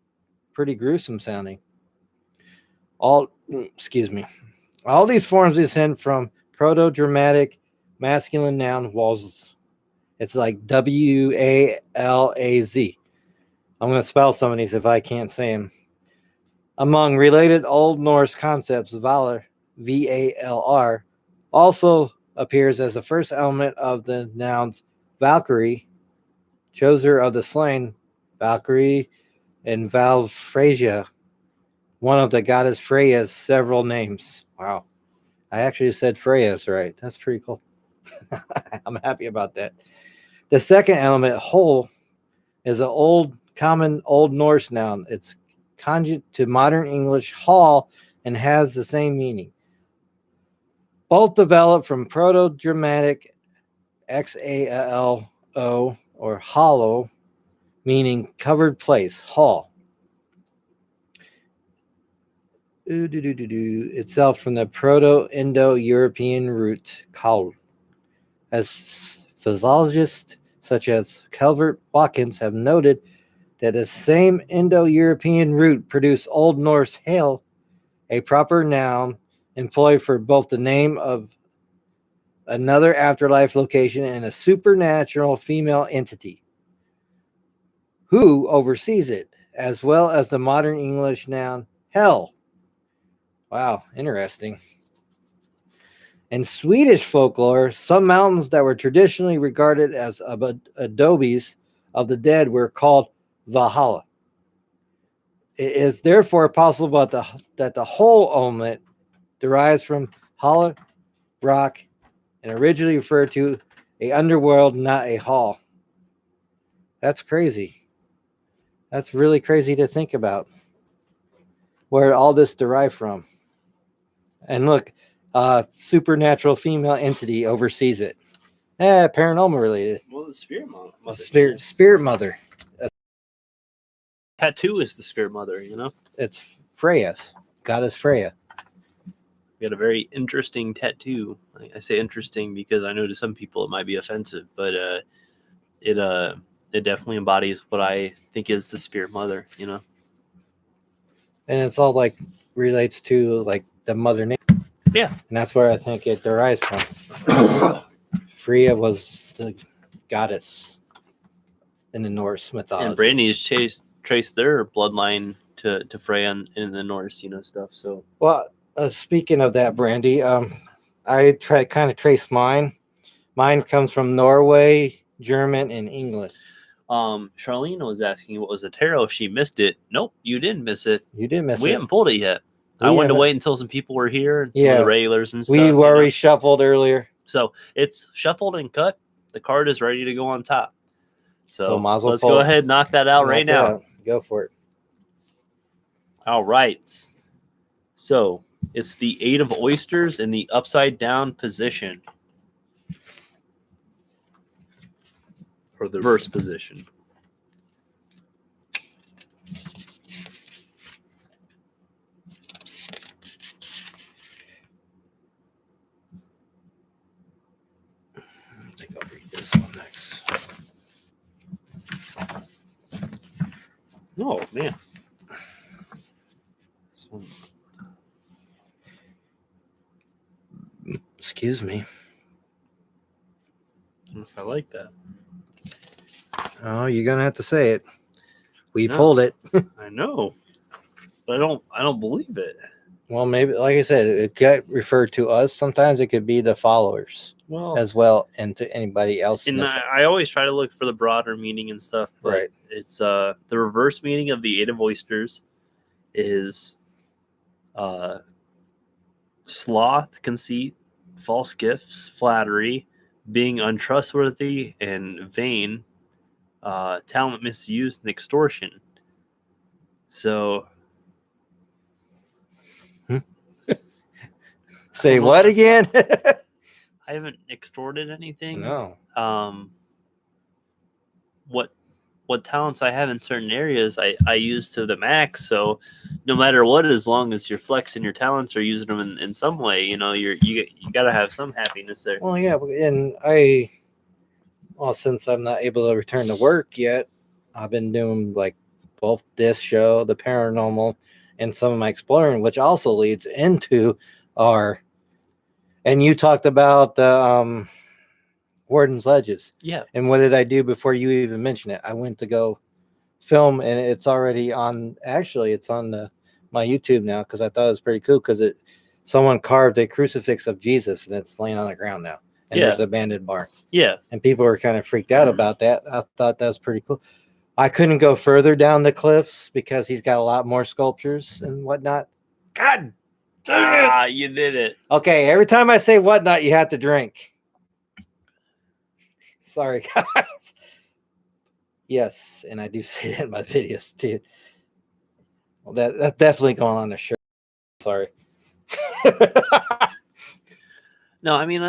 pretty gruesome sounding. Excuse me. All these forms descend from Proto-Germanic masculine noun Walz. It's like Walaz. I'm going to spell some of these if I can't say them. Among related Old Norse concepts, Valor, Valr, also appears as the first element of the nouns Valkyrie, choser of the slain, Valkyrie, and Valfreya, one of the goddess Freya's several names. Wow. I actually said Freya's right. That's pretty cool. I'm happy about that. The second element, whole, is an common Old Norse noun. It's conjugate to modern English hall and has the same meaning. Both developed from Proto-Germanic xalo or hollow, meaning covered place, hall. Itself from the Proto-Indo-European root kal. As physiologists such as Calvert Watkins have noted that the same Indo-European root produced Old Norse hail, a proper noun employed for both the name of another afterlife location and a supernatural female entity who oversees it, as well as the modern English noun hell. Wow, interesting. In Swedish folklore, some mountains that were traditionally regarded as adobes of the dead were called Valhalla. It is therefore possible that the whole element derives from Halla, rock, and originally referred to a underworld, not a hall. That's crazy. That's really crazy to think about where all this derived from. And look, supernatural female entity oversees it. Paranormal related. Well, the spirit mother. Spirit mother. Tattoo is the spirit mother, you know? It's Freya's. Goddess Freya. We got a very interesting tattoo. I say interesting because I know to some people it might be offensive, but it definitely embodies what I think is the spirit mother, you know? And it's all like relates to like the mother name. Yeah. And that's where I think it derives from. Freya was the goddess in the Norse mythology. And Brandy's traced their bloodline to Freya in the Norse, you know, stuff. So, well, speaking of that, Brandy, I kind of trace mine. Mine comes from Norway, German, and English. Charlene was asking what was the tarot. She missed it. Nope, you didn't miss it. You did miss it. We haven't pulled it yet. I wanted to wait until some people were here, some of the regulars and stuff. We already shuffled earlier. So it's shuffled and cut. The card is ready to go on top. So let's go ahead and knock that out right now. Go for it. All right. So it's the 8 of oysters in the upside down position. Or the reverse position. I think I'll read this one next. Oh, man. This one. Excuse me. I like that. Oh, you're gonna have to say it. We pulled it. I know, but I don't believe it. Well, maybe, like I said, it could refer to us. Sometimes it could be the followers as well, and to anybody else. And I always try to look for the broader meaning and stuff, but it's the reverse meaning of the 8 of oysters is sloth, conceit, false gifts, flattery, being untrustworthy and vain, talent misuse, and extortion. So Say what again? I haven't extorted anything. No. What talents I have in certain areas, I use to the max. So no matter what, as long as you're flexing your talents or using them in some way, you got to have some happiness there. Well, yeah, and since I'm not able to return to work yet, I've been doing like both this show, the paranormal, and some of my exploring, which also leads into our. And you talked about the Warden's Ledges. Yeah. And what did I do before you even mentioned it? I went to go film, and it's already on. Actually, it's on my YouTube now because I thought it was pretty cool because someone carved a crucifix of Jesus and it's laying on the ground now. And there's an abandoned barn. Yeah. And people were kind of freaked out about that. I thought that was pretty cool. I couldn't go further down the cliffs because he's got a lot more sculptures and whatnot. God dang it. You did it. Okay, every time I say whatnot, you have to drink. Sorry, guys. Yes, and I do say that in my videos too. Well, that's definitely going on the shirt. Sorry. No, I mean,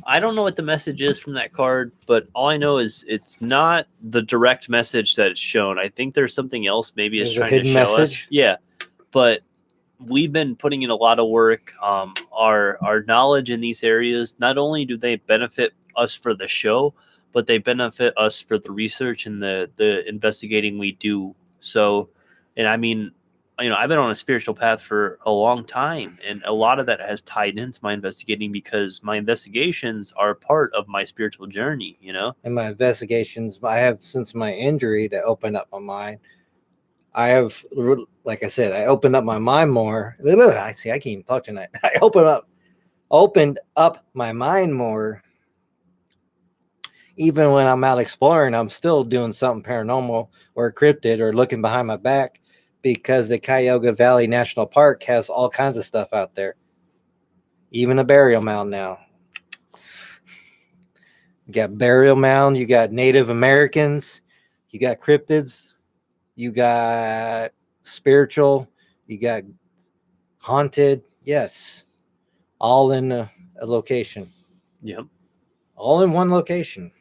I don't know what the message is from that card, but all I know is it's not the direct message that it's shown. I think there's something else. Maybe it's trying to show us. Yeah, but we've been putting in a lot of work. Our knowledge in these areas, not only do they benefit us for the show, but they benefit us for the research and the investigating we do. So, and I mean, I've been on a spiritual path for a long time, and a lot of that has tied into my investigating because my investigations are part of my spiritual journey, And my investigations, I have since my injury that opened up my mind. I have, like I said, I opened up my mind more. I see, I can't even talk tonight. I opened up my mind more. Even when I'm out exploring, I'm still doing something paranormal or cryptid or looking behind my back because the Cuyahoga Valley National Park has all kinds of stuff out there. Even a burial mound now. You got burial mound, you got Native Americans, you got cryptids, you got spiritual, you got haunted. Yes. All in a location. Yep. All in one location.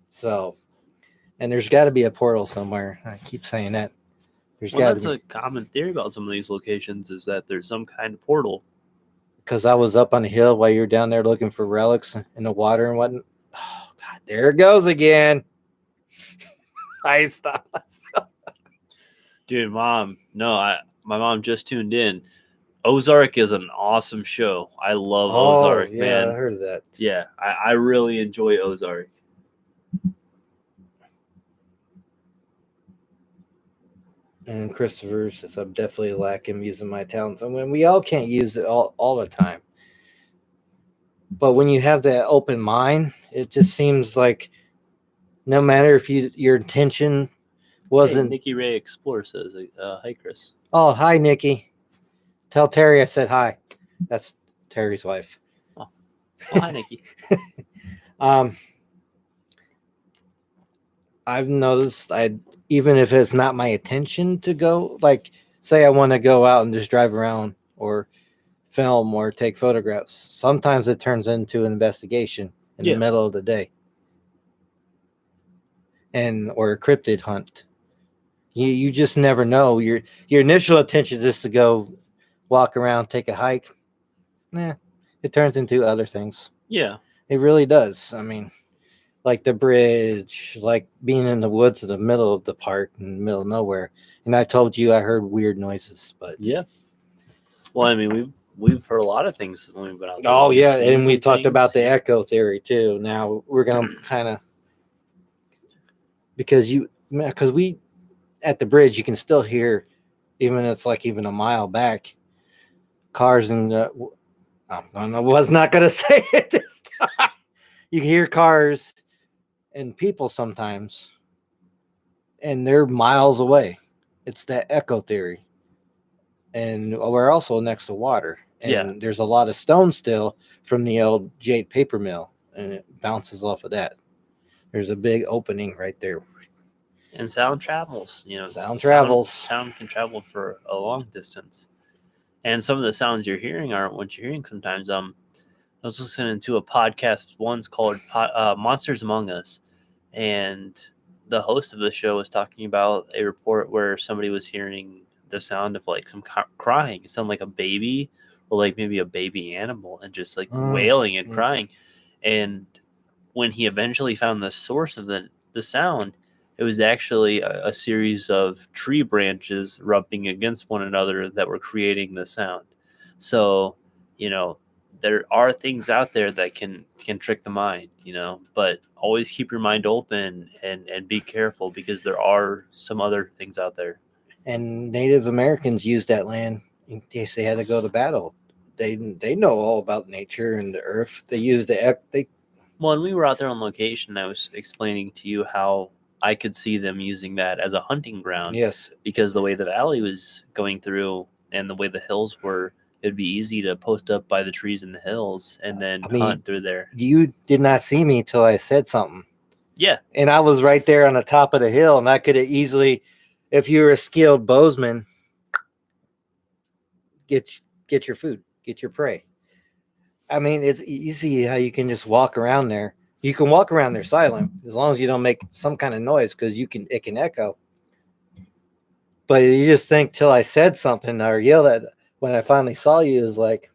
So, and there's got to be a portal somewhere. I keep saying that. That's a common theory about some of these locations is that there's some kind of portal. Because I was up on the hill while you were down there looking for relics in the water and whatnot. Oh, God, there it goes again. I stopped myself. Dude, my mom just tuned in. Ozark is an awesome show. I love Ozark, man. I heard of that. Yeah, I really enjoy Ozark. And Christopher says, I'm definitely lacking using my talents. I mean, we all can't use it all the time. But when you have that open mind, it just seems like no matter if your intention wasn't. Hey, Nikki Ray Explorer says, hi, Chris. Oh, hi, Nikki. Tell Terry I said hi. That's Terry's wife. Oh, well, hi, Nikki. I've noticed even if it's not my intention to go, like say I want to go out and just drive around or film or take photographs, sometimes it turns into an investigation in the middle of the day or a cryptid hunt. You just never know. Your initial intention is to go walk around, take a hike. It turns into other things. Yeah. It really does. I mean, like the bridge, like being in the woods in the middle of the park, in the middle of nowhere. And I told you I heard weird noises, but yeah. Well, I mean, we've heard a lot of things when we've been out there. Oh yeah, and we talked about the echo theory too. Now we're gonna kind of because we at the bridge you can still hear, even it's like even a mile back, cars and I was not gonna say it this time. You can hear cars and people sometimes, and they're miles away. It's that echo theory, and we're also next to water. and there's a lot of stone still from the old jade paper mill, and it bounces off of that. There's a big opening right there. And sound travels. Sound travels. Sound can travel for a long distance. And some of the sounds you're hearing aren't what you're hearing sometimes. I was listening to a podcast once called Monsters Among Us, and the host of the show was talking about a report where somebody was hearing the sound of like some crying. It sounded like a baby or like maybe a baby animal and just like wailing and crying. And when he eventually found the source of the sound, it was actually a series of tree branches rubbing against one another that were creating the sound. So, there are things out there that can trick the mind, but always keep your mind open and be careful, because there are some other things out there. And Native Americans used that land in case they had to go to battle. They know all about nature and the earth. They used Well, when we were out there on location, I was explaining to you how I could see them using that as a hunting ground. Yes, Because the way the valley was going through and the way the hills were, it'd be easy to post up by the trees in the hills and then hunt through there. You did not see me till I said something. Yeah. And I was right there on the top of the hill, and I could have easily, if you were a skilled bowsman, get your food, get your prey. I mean, it's easy how you can just walk around there. You can walk around there silent as long as you don't make some kind of noise, because it can echo. But you just think till I said something or yelled at when I finally saw you, is like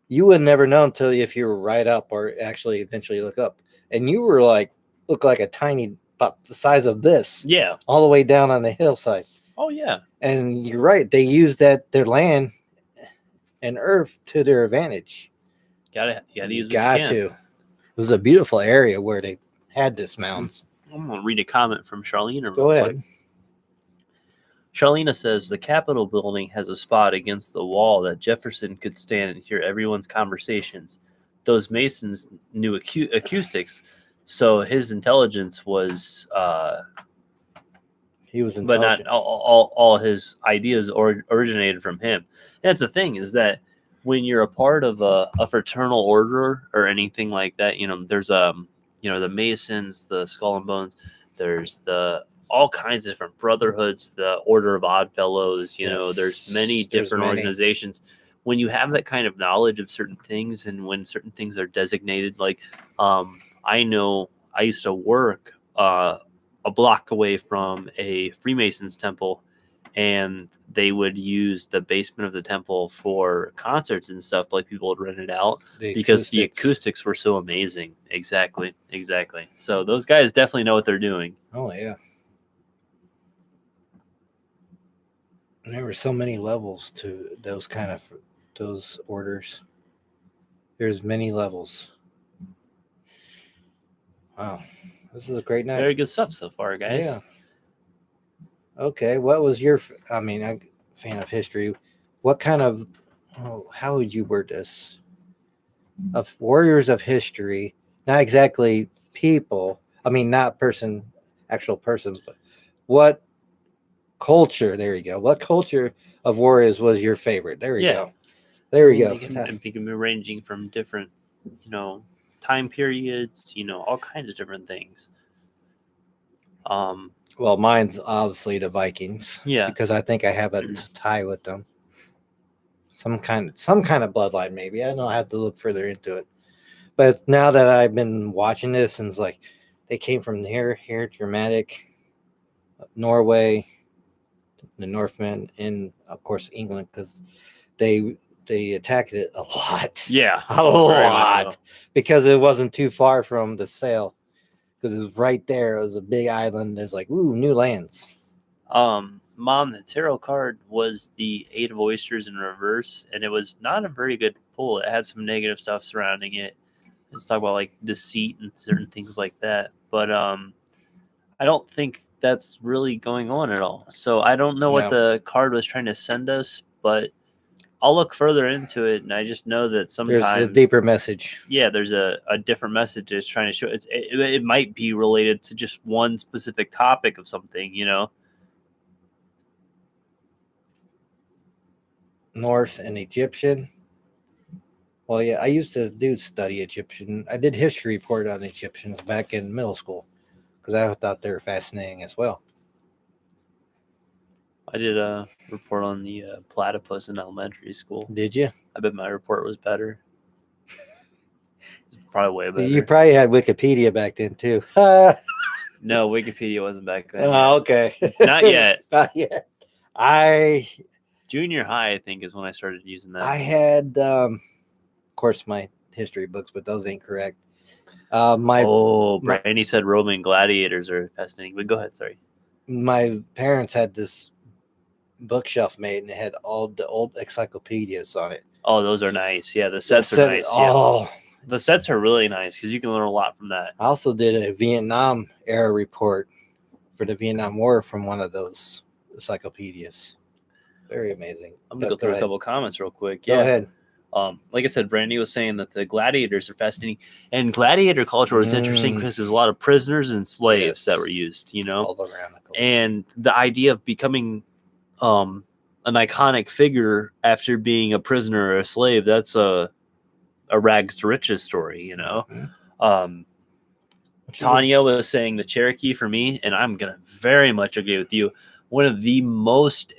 you would never know until if you were right up or actually eventually look up. And you were look like a tiny, about the size of this. Yeah. All the way down on the hillside. Oh, yeah. And you're right. They used their land and earth to their advantage. You gotta use what got you can. to. It was a beautiful area where they had this mounds. I'm going to read a comment from Charlene. Go ahead. Quick. Charlena says the Capitol building has a spot against the wall that Jefferson could stand and hear everyone's conversations. Those Masons knew acoustics, so his intelligence was... he was but intelligent. not all his ideas originated from him. And that's the thing, is that when you're a part of a fraternal order or anything like that, there's the Masons, the Skull and Bones, there's all kinds of different brotherhoods, the Order of Odd Fellows, there's many different organizations. When you have that kind of knowledge of certain things, and when certain things are designated, like I know I used to work a block away from a Freemasons temple, and they would use the basement of the temple for concerts and stuff. Like, people would rent it out because the acoustics were so amazing. Exactly. So those guys definitely know what they're doing. Oh, yeah. And there were so many levels to those orders. There's many levels. Wow. This is a great night. Very good stuff so far, guys. Yeah. Okay. What was your, I'm a fan of history. What kind of, how would you word this? Of warriors of history, not exactly people. Not actual persons, but what culture, there you go. What culture of warriors was your favorite? There you go. There we go. It can be ranging from different, time periods, all kinds of different things. Well, mine's obviously the Vikings. Yeah. Because I think I have a tie with them. Some kind of bloodline, maybe. I don't know. I have to look further into it. But now that I've been watching this, and it's like they came from here, Germanic, Norway, the Northmen, and of course England, because they attacked it a lot. Yeah, a lot, because it wasn't too far from the sail, because it was right there. It was a big island. There's like, ooh, new lands. Mom, the tarot card was the Eight of Oysters in reverse, and it was not a very good pull. It had some negative stuff surrounding it. Let's talk about like deceit and certain things like that. But I don't think that's really going on at all. So I don't know what the card was trying to send us, but I'll look further into it. And I just know that sometimes there's a deeper message. Yeah, there's a different message it's trying to show. It might be related to just one specific topic of something, Norse, and Egyptian. Well, yeah, I used to do study Egyptian. I did history report on Egyptians back in middle school because I thought they were fascinating as well. I did a report on the platypus in elementary school. Did you? I bet my report was better. Probably way better. You probably had Wikipedia back then too. No, Wikipedia wasn't back then. Oh, okay. Not yet. Not yet. I Junior high, I think, is when I started using that. I had, of course, my history books, but those ain't correct. Brandy said Roman gladiators are fascinating. But go ahead, sorry. My parents had this bookshelf made, and it had all the old encyclopedias on it. Oh, those are nice. Yeah, the sets are nice. Oh, yeah. The sets are really nice because you can learn a lot from that. I also did a Vietnam era report for the Vietnam War from one of those encyclopedias. Very amazing. I'm gonna go through a couple comments real quick. Yeah. Go ahead. Like I said, Brandy was saying that the gladiators are fascinating, and gladiator culture was interesting because there's a lot of prisoners and slaves that were used. all around the and the idea of becoming an iconic figure after being a prisoner or a slave—that's a rags to riches story. Tanya was saying the Cherokee for me, and I'm gonna very much agree with you. One of the most,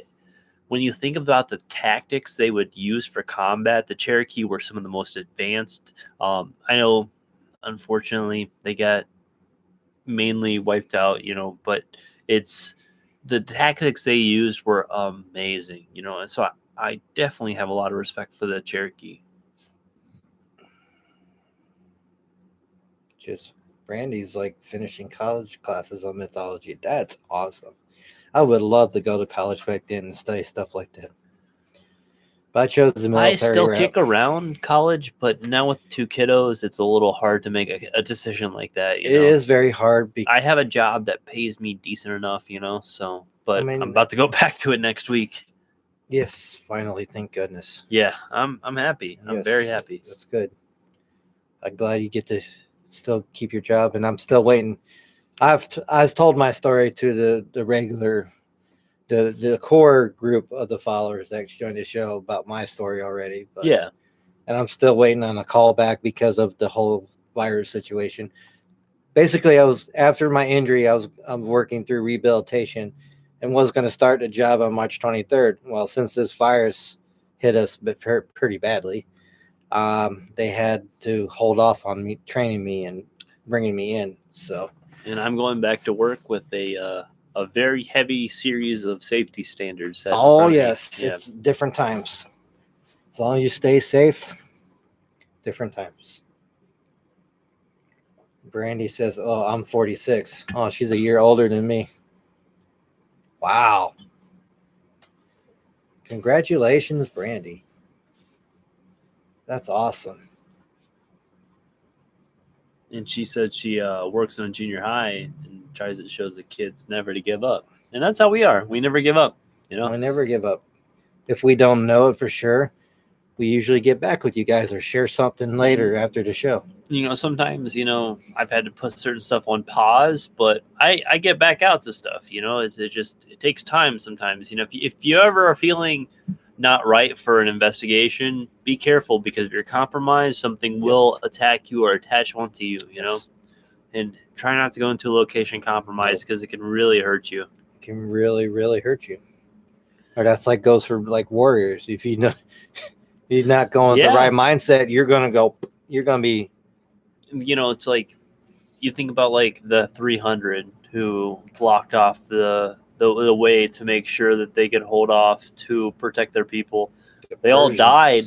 when you think about the tactics they would use for combat, the Cherokee were some of the most advanced. I know, unfortunately, they got mainly wiped out, but it's the tactics they used were amazing, and so I definitely have a lot of respect for the Cherokee. Just Brandy's like finishing college classes on mythology. That's awesome. I would love to go to college back then and study stuff like that. But I chose the military. I still route. kick around college, but now with 2 kiddos, it's a little hard to make a decision like that. It is very hard. I have a job that pays me decent enough, so. But I'm about to go back to it next week. Yes, finally, thank goodness. Yeah, I'm happy. I'm very happy. That's good. I'm glad you get to still keep your job, and I'm still waiting. I've told my story to the regular, the core group of the followers that joined the show about my story already. But, yeah, and I'm still waiting on a call back because of the whole virus situation. Basically, after my injury, I'm working through rehabilitation, and was going to start the job on March 23rd. Well, since this virus hit us pretty badly, they had to hold off on me training me and bringing me in. So. And I'm going back to work with a very heavy series of safety standards. Oh, yes. It's different times. As long as you stay safe, different times. Brandy says, oh, I'm 46. Oh, she's a year older than me. Wow. Congratulations, Brandy. That's awesome. And she said she works in a junior high and shows the kids never to give up. And that's how we are. We never give up, We never give up. If we don't know it for sure, we usually get back with you guys or share something later after the show. Sometimes, I've had to put certain stuff on pause, but I get back out to stuff, it takes time sometimes. If you ever are feeling not right for an investigation, be careful, because if you're compromised, something will attack you or attach onto you, and try not to go into a location compromised because it can really hurt you. It can really, really hurt you. Or that's goes for warriors. If you're not going with the right mindset, you're going to be, it's like you think about the 300 who blocked off the way to make sure that they could hold off to protect their people. They all died,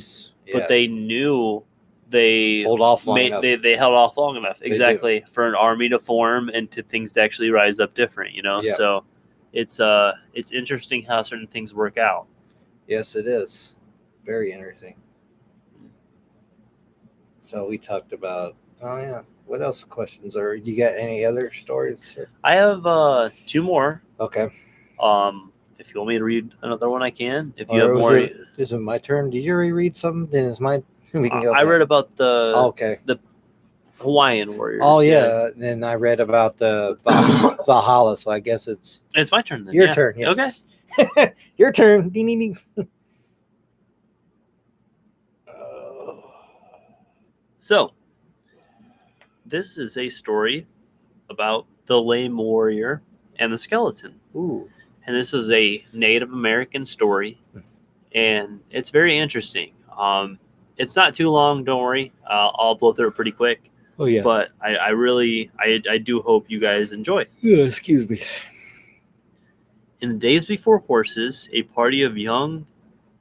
but they knew they held off long enough. They held off long enough, exactly, for an army to form and to things to actually rise up different. So it's interesting how certain things work out. Yes, it is very interesting. So we talked about. Oh yeah. What else questions are you got? Any other stories? Sir? I have 2 more. Okay. If you want me to read another one, I can. If you have more, is it my turn? Did you already read something? Then it's my. We can go. I read about the the Hawaiian warriors. Oh yeah, and I read about the Valhalla. So I guess it's my turn. Then. Your turn. Yes. Okay. Your turn. Ding, ding, ding. So, this is a story about the lame warrior and the skeleton. Ooh. And this is a Native American story, and it's very interesting. It's not too long, don't worry. I'll blow through it pretty quick. Oh yeah. But I do hope you guys enjoy. Yeah, excuse me. In the days before horses, a party of young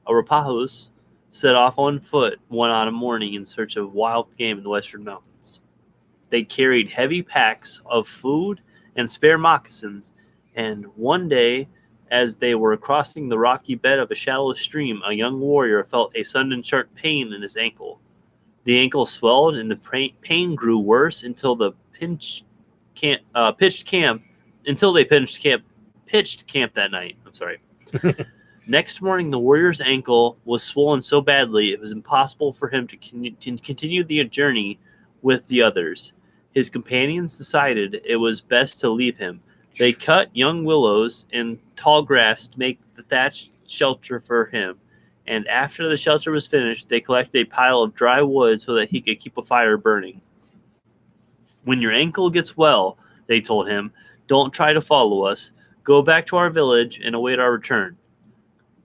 Arapahoes set off on foot one autumn morning in search of wild game in the western mountains. They carried heavy packs of food and spare moccasins, and one day, as they were crossing the rocky bed of a shallow stream, a young warrior felt a sudden sharp pain in his ankle. The ankle swelled, and the pain grew worse until the pitched camp that night. I'm sorry. Next morning, the warrior's ankle was swollen so badly it was impossible for him to continue the journey with the others. His companions decided it was best to leave him. They cut young willows and tall grass to make the thatched shelter for him, and after the shelter was finished, they collected a pile of dry wood so that he could keep a fire burning. When your ankle gets well, they told him, don't try to follow us. Go back to our village and await our return.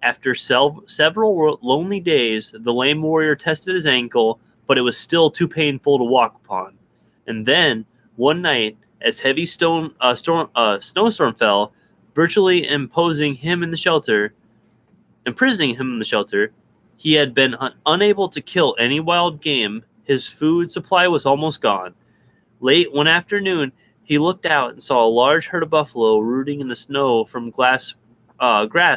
After several lonely days, the lame warrior tested his ankle, but it was still too painful to walk upon. And then, one night, as heavy snowstorm fell, virtually imprisoning him in the shelter, he had been unable to kill any wild game. His food supply was almost gone. Late one afternoon, he looked out and saw a large herd of buffalo rooting in the snow from grass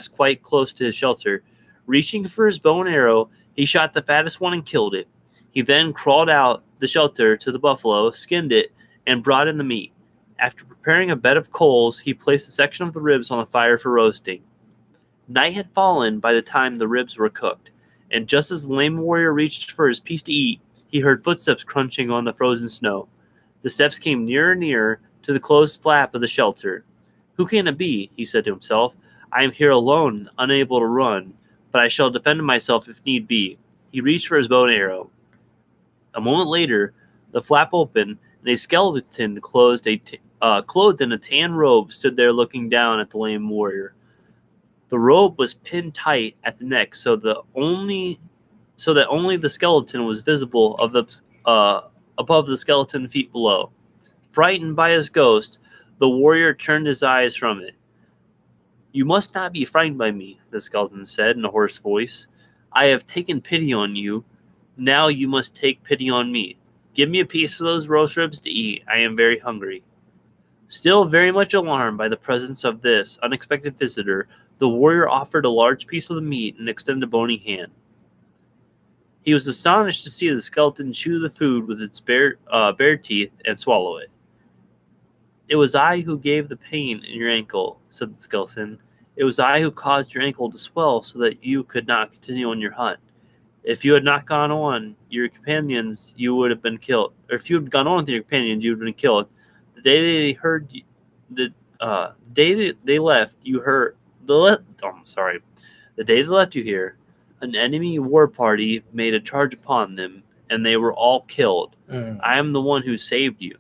quite close to his shelter. Reaching for his bow and arrow, he shot the fattest one and killed it. He then crawled out the shelter to the buffalo, skinned it, and brought in the meat. After preparing a bed of coals, he placed a section of the ribs on the fire for roasting. Night had fallen by the time the ribs were cooked, and just as the lame warrior reached for his piece to eat, he heard footsteps crunching on the frozen snow. The steps came nearer and nearer to the closed flap of the shelter. Who can it be? He said to himself. I am here alone, unable to run, but I shall defend myself if need be. He reached for his bow and arrow. A moment later, the flap opened, and a skeleton clothed in a tan robe stood there looking down at the lame warrior. The robe was pinned tight at the neck, so that only the skeleton was visible above the skeleton feet below. Frightened by his ghost, the warrior turned his eyes from it. You must not be frightened by me, the skeleton said in a hoarse voice. I have taken pity on you. Now you must take pity on me. Give me a piece of those roast ribs to eat. I am very hungry. Still very much alarmed by the presence of this unexpected visitor, the warrior offered a large piece of the meat and extended a bony hand. He was astonished to see the skeleton chew the food with its bare teeth and swallow it. It was I who gave the pain in your ankle, said the skeleton. It was I who caused your ankle to swell so that you could not continue on your hunt. If you had not gone on your companions, you would have been killed. Or if you had gone on with your companions, you would have been killed. The day they left you here, an enemy war party made a charge upon them, and they were all killed. I am the one who saved you.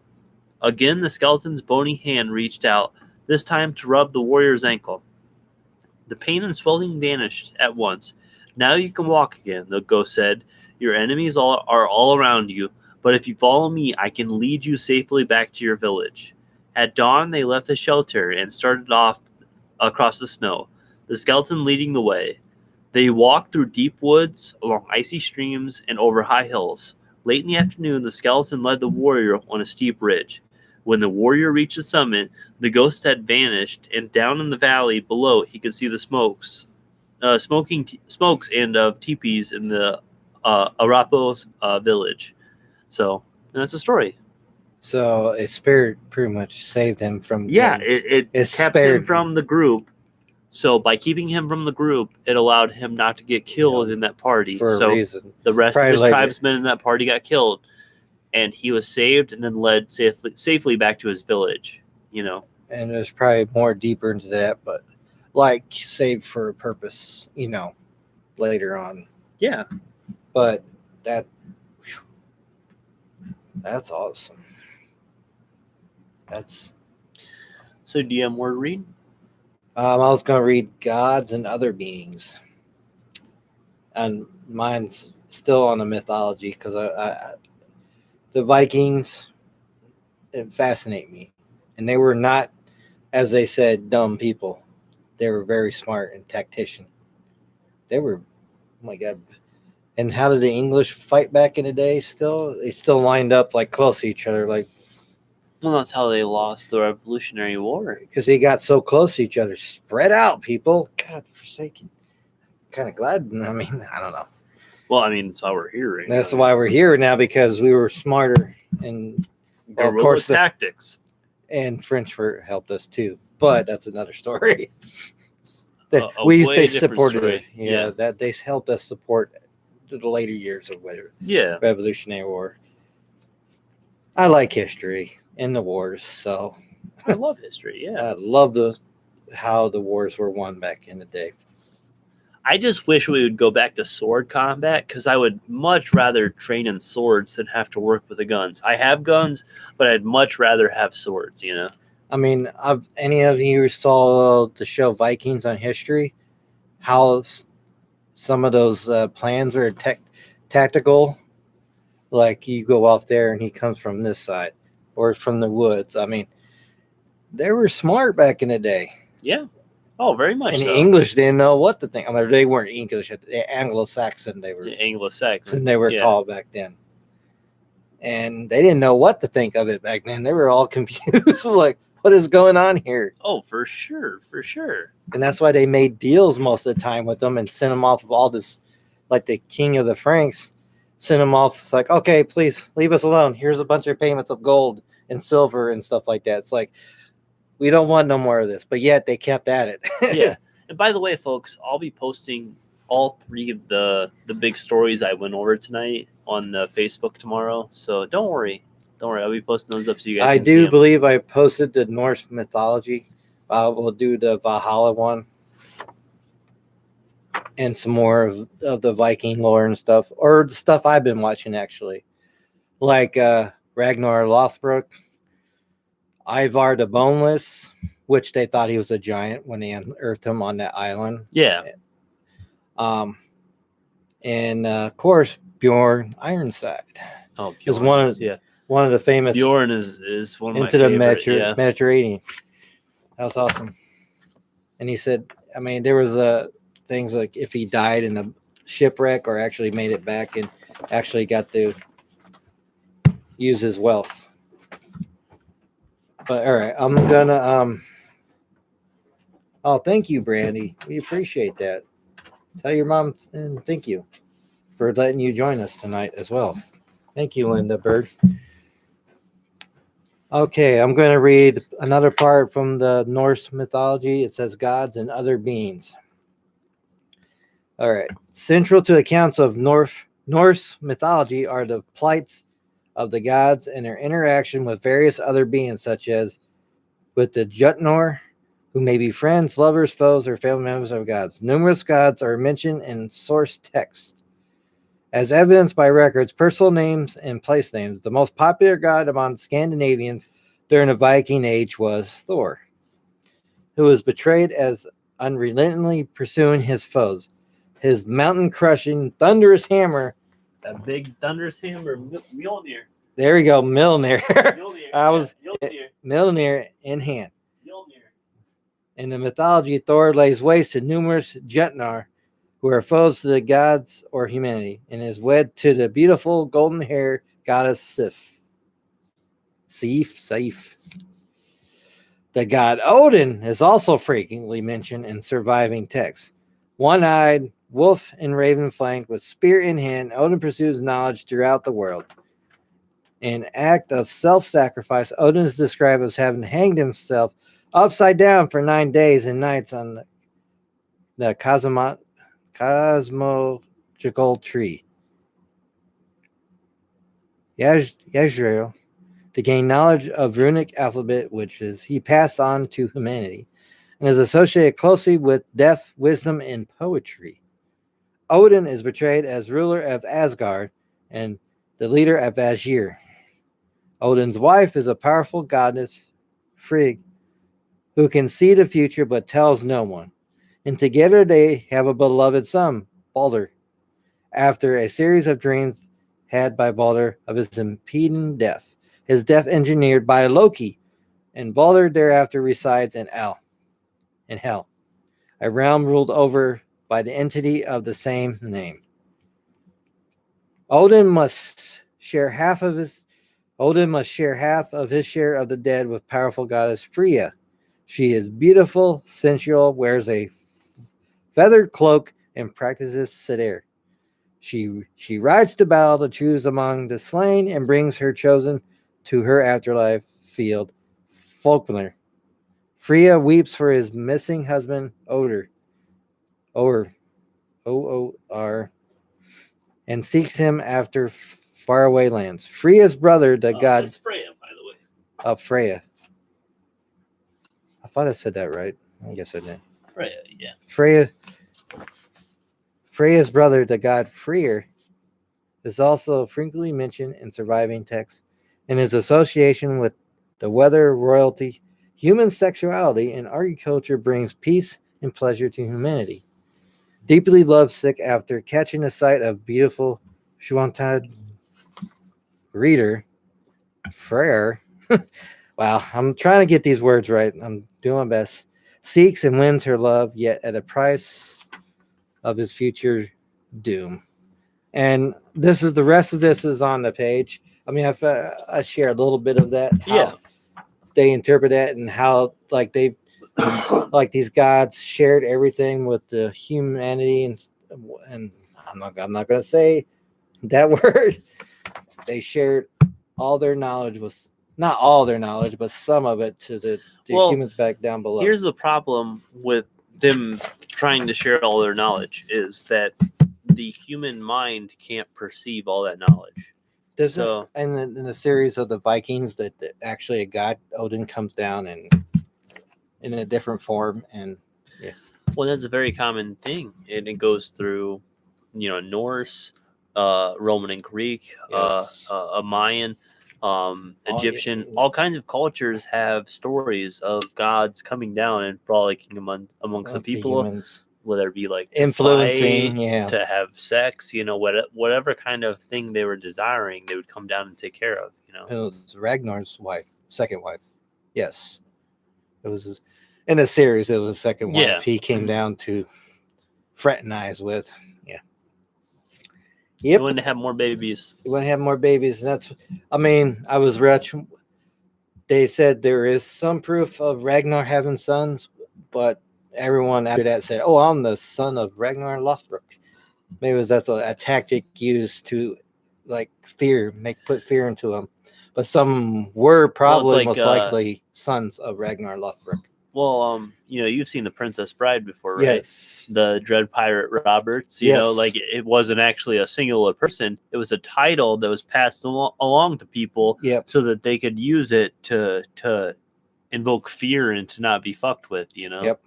Again, the skeleton's bony hand reached out, this time to rub the warrior's ankle. The pain and swelling vanished at once. Now you can walk again, the ghost said. Your enemies are all around you, but if you follow me, I can lead you safely back to your village. At dawn, they left the shelter and started off across the snow, the skeleton leading the way. They walked through deep woods, along icy streams, and over high hills. Late in the afternoon, the skeleton led the warrior on a steep ridge. When the warrior reached the summit, the ghost had vanished, and down in the valley below he could see the smokes and of teepees in the Arapahoe village. So that's the story. So a spirit pretty much saved him from. Yeah, it kept him from the group. So by keeping him from the group, it allowed him not to get killed in that party. For a reason. The rest of his tribesmen in that party got killed, and he was saved and then led safely back to his village. You know. And there's probably more deeper into that, but like saved for a purpose, later on. Yeah. But that That's awesome. That's. So, do you have more to read? I was going to read Gods and Other Beings, and mine's still on the mythology because the Vikings fascinate me, and they were not, as they said, dumb people. They were very smart and tactician. They were, oh my god. And how did the English fight back in the day? They still lined up like close to each other, like Well, that's how they lost the Revolutionary War. because they got so close to each other. Spread out, people. God forsaken. Kind of glad. I mean, I don't know. Well, I mean, that's why we're here. Right That's now. why we're here now, because we were smarter, and of course tactics. And French helped us too. But that's another story. A way They different supported story. it. Yeah, that they helped us support the later years of whatever. Yeah. Revolutionary War. I like history and the wars, so I love history. Yeah. I love how the wars were won back in the day. I just wish we would go back to sword combat because I would much rather train in swords than have to work with the guns. I have guns, but I'd much rather have swords, you know? I mean, any of you saw the show Vikings on History? How some of those plans are tactical. Like you go off there and he comes from this side or from the woods. I mean, they were smart back in the day. Yeah. Oh, very much and so. The English didn't know what to think. I mean, they weren't English. Anglo-Saxon. They were Anglo-Saxon. They were called back then. And they didn't know what to think of it back then. They were all confused. Like, what is going on here? Oh, for sure. For sure. And that's why they made deals most of the time with them and sent them off of all this, like the king of the Franks, sent them off. It's like, okay, please leave us alone. Here's a bunch of payments of gold and silver and stuff like that. It's like, we don't want no more of this. But yet they kept at it. Yeah. And by the way, folks, I'll be posting all three of the big stories I went over tonight on the Facebook tomorrow. So don't worry. I'll be posting those up so you guys can see them. Believe I posted the Norse mythology. We'll do the Valhalla one and some more of the Viking lore and stuff, or the stuff I've been watching actually, like Ragnar Lothbrok, Ivar the Boneless, which they thought he was a giant when they unearthed him on that island. Yeah. And of course Bjorn Ironside. Oh, is one of the famous. Bjorn is one of into my the favorite, Mediterranean. That was awesome. And he said, I mean, there was things like if he died in a shipwreck or actually made it back and actually got to use his wealth. But all right, I'm gonna oh, thank you, Brandy. We appreciate that. Tell your mom and thank you for letting you join us tonight as well. Thank you, Linda Bird. Okay, I'm going to read another part from the Norse mythology. It says gods and other beings. All right. Central to accounts of Norse mythology are the plights of the gods and their interaction with various other beings, such as with the Jutnor, who may be friends, lovers, foes, or family members of gods. Numerous gods are mentioned in source texts. As evidenced by records, personal names, and place names, the most popular god among Scandinavians during the Viking Age was Thor, who was portrayed as unrelentingly pursuing his foes. His mountain-crushing, thunderous hammer. That big thunderous hammer, Mjolnir. There we go, Mjolnir. Mjolnir. Mjolnir in hand. Mjolnir. In the mythology, Thor lays waste to numerous Jutnar, who are foes to the gods or humanity, and is wed to the beautiful golden-haired goddess Sif. Sif. The god Odin is also frequently mentioned in surviving texts. One-eyed, wolf and raven flanked, with spear in hand, Odin pursues knowledge throughout the world. An act of self-sacrifice, Odin is described as having hanged himself upside down for 9 days and nights on the cosmological tree, Yggdrasil, to gain knowledge of runic alphabet, which he passed on to humanity, and is associated closely with death, wisdom, and poetry. Odin is portrayed as ruler of Asgard and the leader of Asgir. Odin's wife is a powerful goddess, Frigg, who can see the future but tells no one. And together they have a beloved son, Balder, after a series of dreams had by Balder of his impending death. His death engineered by Loki, and Balder thereafter resides in Hell, a realm ruled over by the entity of the same name. Odin must share half of his share of the dead with powerful goddess Freya. She is beautiful, sensual, wears a feathered cloak, and practices Siddir. She rides to battle to choose among the slain and brings her chosen to her afterlife field, Folkner. Freya weeps for his missing husband, Or, O-O-R, and seeks him after faraway lands. Freya's brother, the god That's Freya, by the way. of Freya. I thought I said that right. I guess I did. Freya, yeah. Freya's brother, the god Freyr, is also frequently mentioned in surviving texts in his association with the weather, royalty, human sexuality, and agriculture brings peace and pleasure to humanity. Deeply lovesick after catching a sight of beautiful Schwantad reader, Freyr, wow, I'm trying to get these words right. I'm doing my best. Seeks and wins her love, yet at a price of his future doom. And this is the rest of this is on the page. I mean, I share a little bit of that. Yeah. They interpret that and how like they like these gods shared everything with the humanity and I'm not going to say that word. They shared all their knowledge with not all their knowledge, but some of it to the humans back down below. Here's the problem with them trying to share all their knowledge is that the human mind can't perceive all that knowledge. And in the series of the Vikings, that actually a god Odin comes down and in a different form, and yeah. Well, that's a very common thing, and it goes through, Norse, Roman and Greek, Yes. Mayan, Egyptian. All kinds of cultures have stories of gods coming down and frolicking amongst the people. Humans. Whether it be like influencing, to have sex, whatever kind of thing they were desiring, they would come down and take care of. It was Ragnar's second wife. Yes, it was in a series. It was second wife. Yeah. He came down to fraternize with. Yeah. Yep. He wanted to have more babies. He wanted to have more babies, and I was rich. They said there is some proof of Ragnar having sons, but everyone after that said, "Oh, I'm the son of Ragnar Lothbrok." Maybe that's a tactic used to, like, put fear into him. But some were probably most likely sons of Ragnar Lothbrok. Well, you've seen The Princess Bride before, right? Yes. The Dread Pirate Roberts. You know, like it wasn't actually a singular person; it was a title that was passed along to people, so that they could use it to invoke fear and to not be fucked with. Yep.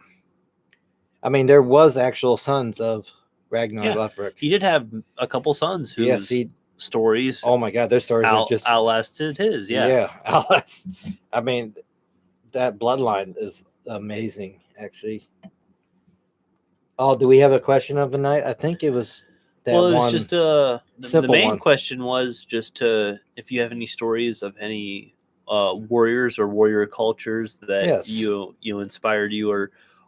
I mean, there was actual sons of Ragnar Lothbrok. He did have a couple sons whose stories. Oh my God, their stories are just outlasted his. Outlast. I mean, that bloodline is amazing, actually. Oh, do we have a question of the night? I think it was that one. Well, it was just the main question was just if you have any stories of any warriors or warrior cultures that you inspired you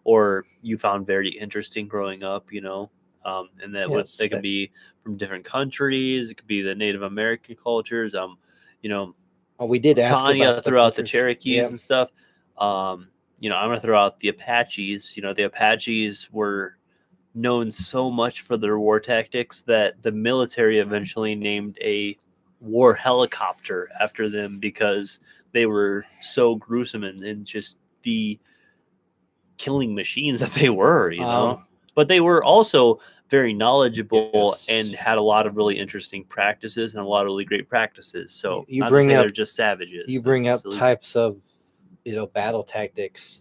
or you found very interesting growing up, and that they could be from different countries. It could be the Native American cultures. We did ask Tanya about threw out the Cherokees and stuff. I'm gonna throw out the Apaches. The Apaches were known so much for their war tactics that the military eventually named a war helicopter after them because they were so gruesome and just the killing machines that they were, but they were also very knowledgeable and had a lot of really interesting practices and a lot of really great practices. So you bring up, they're just savages. You bring up types of, battle tactics.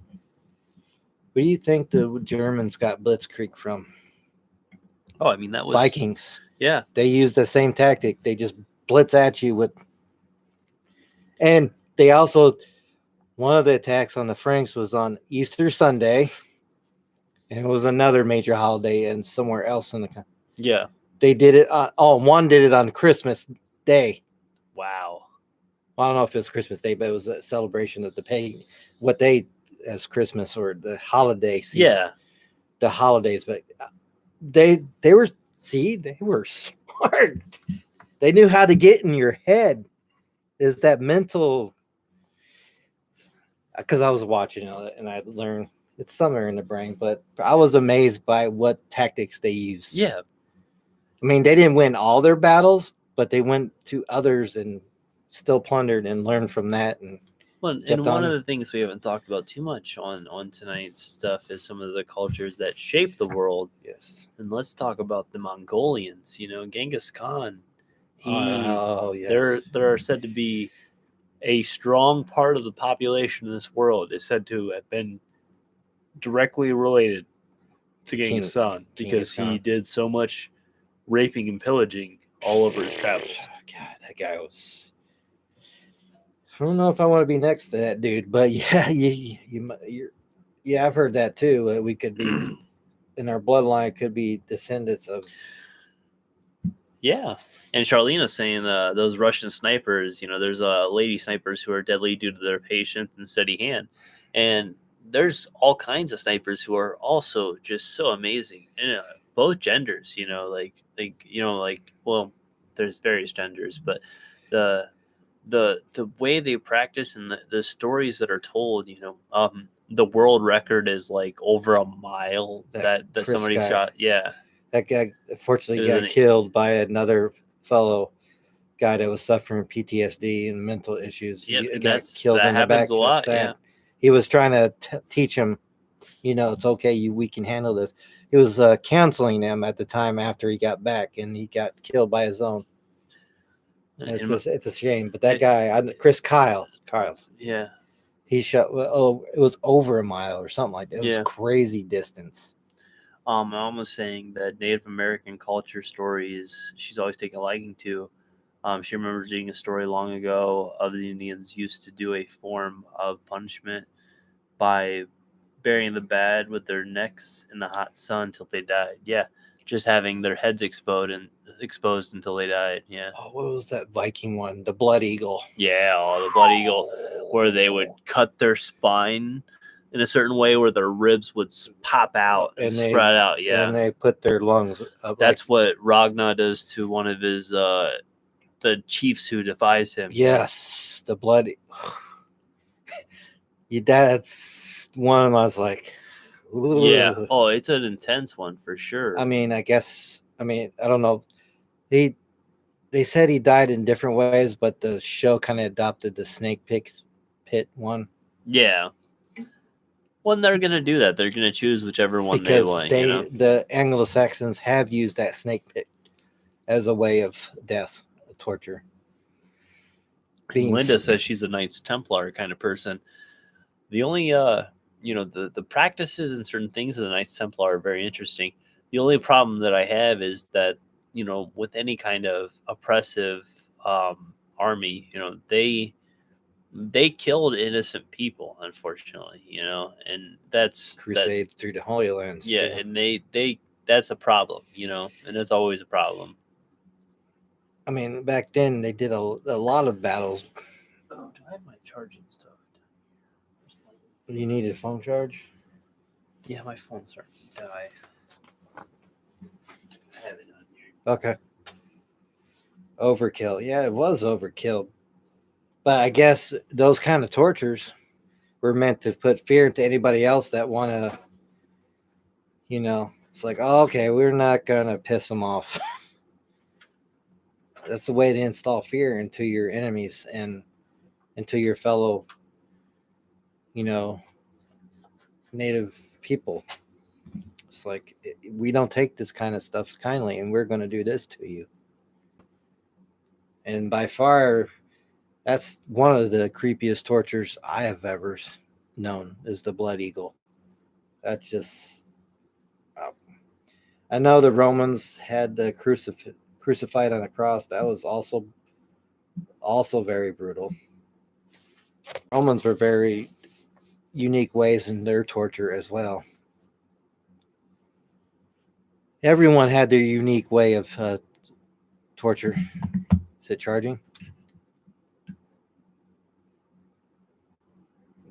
Where do you think the Germans got Blitzkrieg from? Oh, I mean, that was Vikings. Yeah. They used the same tactic. They just blitz at you with, And they also, one of the attacks on the Franks was on Easter Sunday, and it was another major holiday and somewhere else in the country. Yeah. They did it on, one did it on Christmas Day. Wow. I don't know if it was Christmas Day, but it was a celebration of the pagan, what they as Christmas or the holiday season, Yeah. the holidays. But they were they were smart. They knew how to get in your head. Is that mental? Because I was watching it and I learned it's somewhere in the brain, but I was amazed by what tactics they used. Yeah. I mean, they didn't win all their battles, but they went to others and still plundered and learned from that. And Well, and kept one on. of the things we haven't talked about too much on tonight's stuff is some of the cultures that shape the world. Yes. And let's talk about the Mongolians. Genghis Khan. Yes. There are said to be a strong part of the population in this world is said to have been directly related to Genghis Khan because he did so much raping and pillaging all over his travels. God, that guy was. I don't know if I want to be next to that dude, but yeah, I've heard that too. We could be in our bloodline could be descendants of. Yeah. And Charlena's saying those Russian snipers, there's lady snipers who are deadly due to their patience and steady hand. And there's all kinds of snipers who are also just so amazing. And both genders, well, there's various genders, but the way they practice and the stories that are told, the world record is like over a mile that somebody shot. Yeah. That guy unfortunately got killed by another fellow guy that was suffering PTSD and mental issues. Yeah, He got killed in the back. A lot. Yeah. He was trying to teach him, it's okay. We can handle this. He was counseling him at the time after he got back, and he got killed by his own. It's a shame, but that guy, Kyle. Yeah. He shot. It was over a mile or something like that. It was crazy distance. Mom was saying that Native American culture stories she's always taken a liking to. She remembers reading a story long ago of the Indians used to do a form of punishment by burying the bad with their necks in the hot sun till they died. Yeah, just having their heads exposed until they died. Yeah. Oh, what was that Viking one? The Blood Eagle. Yeah, the Blood Eagle, where they would cut their spine in a certain way where their ribs would pop out and spread out. Yeah, and they put their lungs up. That's what Ragnar does to one of his the chiefs who defies him. Yes, the blood. That's one of them. I was like, ooh. Yeah. Oh, it's an intense one for sure. I mean, I don't know. They said he died in different ways, but the show kind of adopted the snake pit one. Yeah. When they're gonna do that, they're gonna choose whichever one they want. The Anglo-Saxons have used that snake pit as a way of death, torture. Linda says she's a Knights Templar kind of person. The only the practices and certain things of the Knights Templar are very interesting. The only problem that I have is that with any kind of oppressive army, they killed innocent people, unfortunately, and that's crusades through the Holy Lands. Yeah, too. And they that's a problem, and it's always a problem. I mean, back then they did a lot of battles. Oh, do I have my charging stuff? You needed a phone charge? Yeah, my phone's starting to die. I have it on here. Okay. Overkill. Yeah, it was overkill. But I guess those kind of tortures were meant to put fear into anybody else that want to, it's like, oh, okay, we're not going to piss them off. That's the way to install fear into your enemies and into your fellow, native people. It's like, we don't take this kind of stuff kindly, and we're going to do this to you. And by far, that's one of the creepiest tortures I have ever known is the Blood Eagle. That's just... I know the Romans had the crucified on a cross. That was also very brutal. Romans were very unique ways in their torture as well. Everyone had their unique way of torture. Is it charging?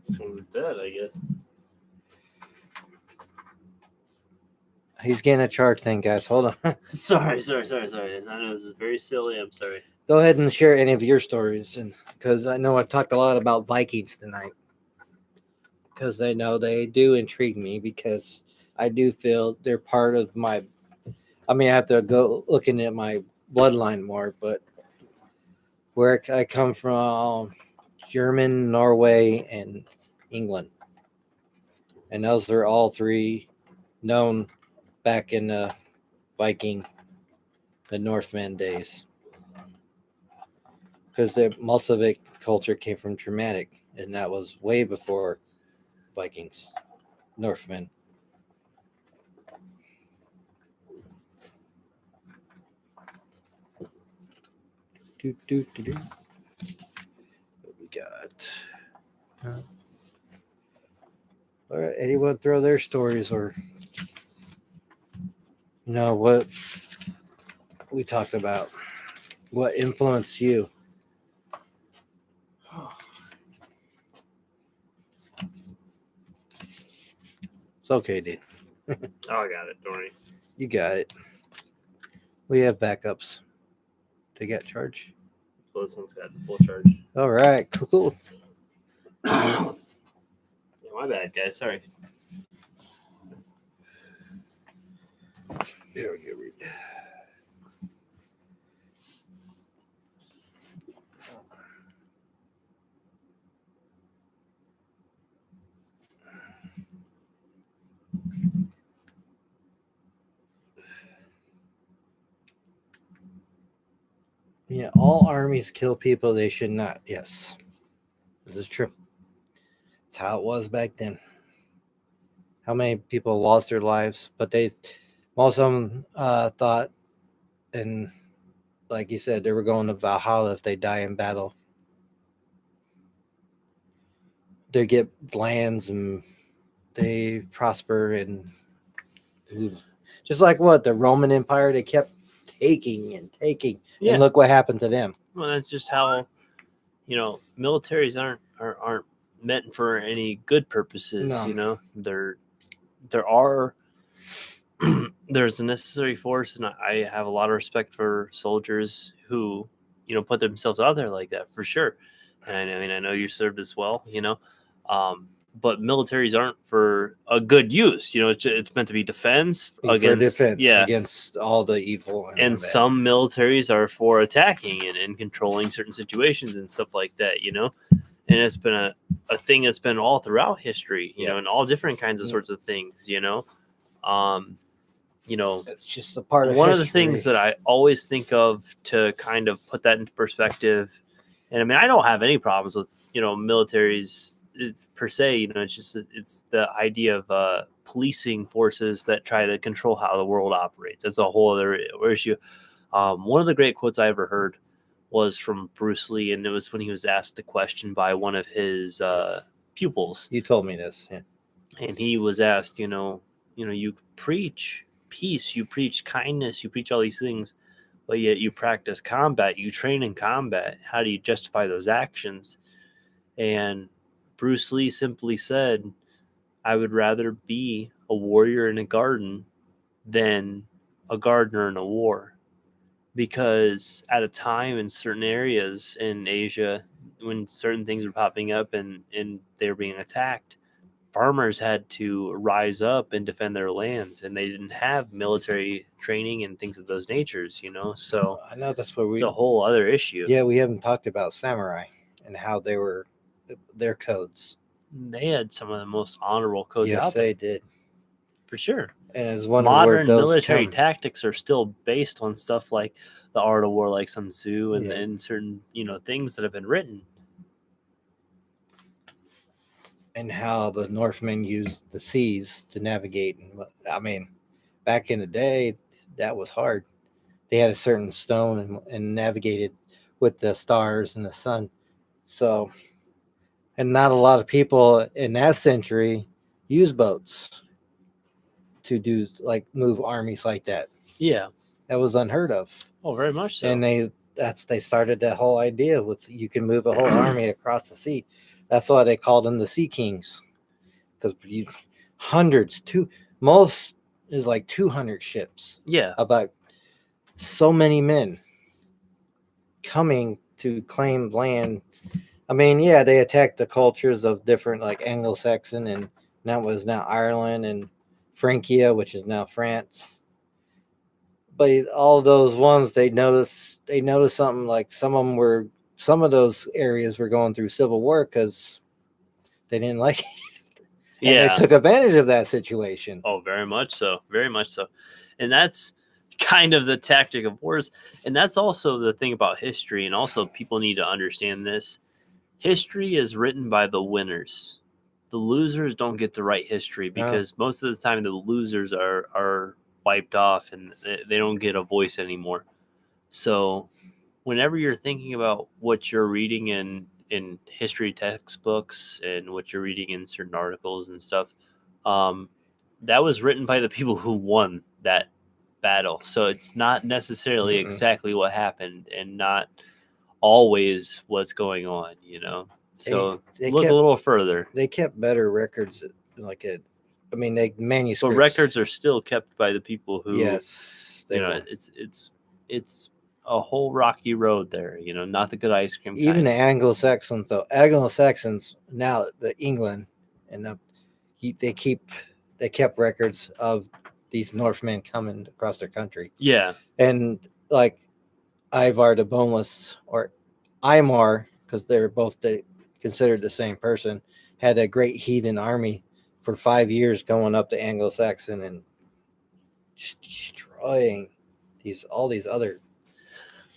This one's dead, I guess. He's getting a charge thing, guys. Hold on. Sorry. I know this is very silly. I'm sorry. Go ahead and share any of your stories, and because I know I talked a lot about Vikings tonight, because I know they do intrigue me, because I do feel they're part of my. I mean, I have to go looking at my bloodline more, but where I come from, German, Norway, and England, and those are all three known back in the Viking, the Northman days, because most of it culture came from Germanic, and that was way before Vikings, Northmen. What we got? All right, anyone throw their stories or what we talked about? What influenced you? It's okay, dude. Oh, I got it. Don't worry. You got it. We have backups. They got charge. So this one's got full charge. All right, cool. Yeah, my bad, guys. Sorry. There we go. Yeah, all armies kill people they should not. Yes, this is true. It's how it was back then. How many people lost their lives, but most of them thought, and like you said, they were going to Valhalla if they die in battle. They get lands and they prosper, and just like the Roman Empire, they kept taking and taking, and look what happened to them. Well, that's just how militaries aren't meant for any good purposes. No. There are there's a necessary force, and I have a lot of respect for soldiers who put themselves out there like that, for sure. And I mean, I know you served as well, but militaries aren't for a good use. It's meant to be defense against all the evil. And some militaries are for attacking and controlling certain situations and stuff like that. And it's been a thing that's been all throughout history, and all different kinds of sorts of things. It's just a part of one history. of the things that I always think of to kind of put that into perspective. And I mean, I don't have any problems with militaries per se. It's the idea of policing forces that try to control how the world operates. That's a whole other issue. One of the great quotes I ever heard was from Bruce Lee, and it was when he was asked a question by one of his pupils. You told me this, yeah. And he was asked, you preach peace, you preach kindness, you preach all these things, but yet you practice combat, you train in combat. How do you justify those actions? And Bruce Lee simply said, I would rather be a warrior in a garden than a gardener in a war. Because at a time in certain areas in Asia, when certain things were popping up and they were being attacked, farmers had to rise up and defend their lands, and they didn't have military training and things of those natures, So I know that's what it's a whole other issue. Yeah, we haven't talked about samurai and how they were their codes. They had some of the most honorable codes out there. Yes, they did. For sure. And it's modern military tactics are still based on stuff like the art of war, like Sun Tzu, and certain things that have been written. And how the Northmen used the seas to navigate. I mean, back in the day, that was hard. They had a certain stone and navigated with the stars and the sun. So And not a lot of people in that century use boats to do like move armies like that. Yeah. That was unheard of. Oh, very much so. And they started that whole idea with you can move a whole army across the sea. That's why they called them the Sea Kings, because hundreds, most is like 200 ships. Yeah. About so many men coming to claim land. I mean, yeah, they attacked the cultures of different like Anglo-Saxon, and that was now Ireland and Francia, which is now France. But all those ones they noticed something like some of those areas were going through civil war because they didn't like it. And they took advantage of that situation. Oh, very much so. Very much so. And that's kind of the tactic of wars. And that's also the thing about history. And also, people need to understand this. History is written by the winners. The losers don't get to write history because most of the time the losers are wiped off and they don't get a voice anymore. So whenever you're thinking about what you're reading in history textbooks and what you're reading in certain articles and stuff, that was written by the people who won that battle. So it's not necessarily exactly what happened and not always what's going on, you know. So look a little further. They kept better records, like they manuscripts. But records are still kept by the people who. Yes, you know, it's a whole rocky road there. You know, not the good ice cream. Even the Anglo-Saxons, though, now the England and they kept records of these Northmen coming across their country. Yeah, and like Ivar the Boneless or Imar, because they're both considered the same person, had a great heathen army for 5 years going up to Anglo-Saxon and just destroying all these other.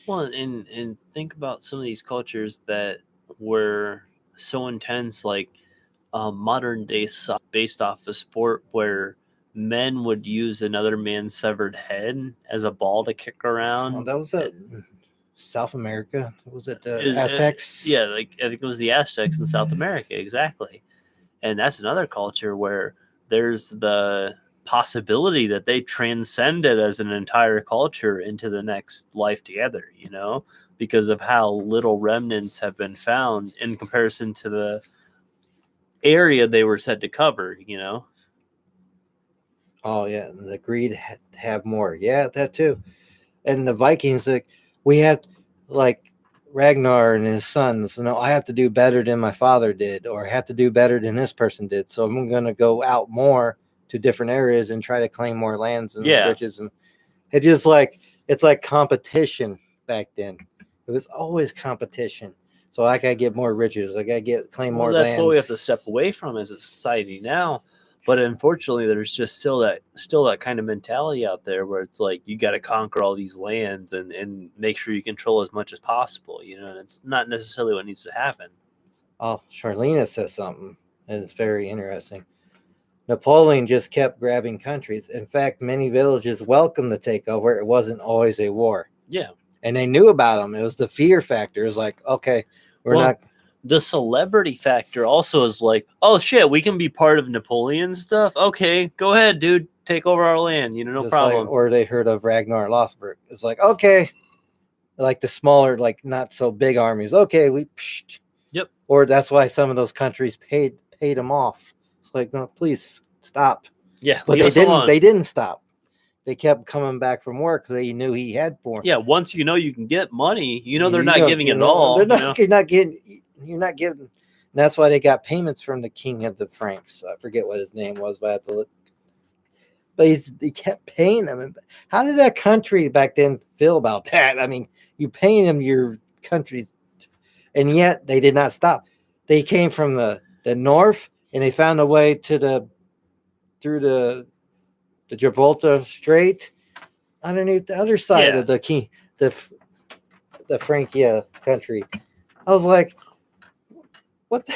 Well, and think about some of these cultures that were so intense, like modern day based off a sport where men would use another man's severed head as a ball to kick around. Well, that was South America. Was it the Aztecs? Yeah, like I think it was the Aztecs in South America, exactly. And that's another culture where there's the possibility that they transcended as an entire culture into the next life together, you know, because of how little remnants have been found in comparison to the area they were said to cover, you know. Oh yeah, the greed to have more. Yeah, that too. And the Vikings, like we had, like Ragnar and his sons. I have to do better than my father did, or I have to do better than this person did. So I'm going to go out more to different areas and try to claim more lands and riches. And it's like competition back then. It was always competition. So I got to get more riches. I got to claim more lands. That's what we have to step away from as a society now. But unfortunately, there's just still that kind of mentality out there where it's like you got to conquer all these lands and make sure you control as much as possible, you know, and it's not necessarily what needs to happen. Oh, Charlena says something, and it's very interesting. Napoleon just kept grabbing countries. In fact, many villages welcomed the takeover. It wasn't always a war. Yeah. And they knew about them. It was the fear factor. It was like, okay, we're not... The celebrity factor also is like, oh shit, we can be part of Napoleon's stuff. Okay, go ahead, dude, take over our land. You know, no just problem. Or they heard of Ragnar Lothbrok. It's like, okay, like the smaller, like not so big armies. Okay, Yep. Or that's why some of those countries paid them off. It's like, no, please stop. Yeah, but they didn't. They didn't stop. They kept coming back from work because they knew he had more. Yeah, once you know you can get money, they're not giving it all. You're not getting. And that's why they got payments from the king of the Franks. I forget what his name was, but I have to look. But he kept paying them. How did that country back then feel about that? I mean, you paying them your countries, and yet they did not stop. They came from the north, and they found a way through the Gibraltar Strait underneath the other side of the Francia country. I was like, what the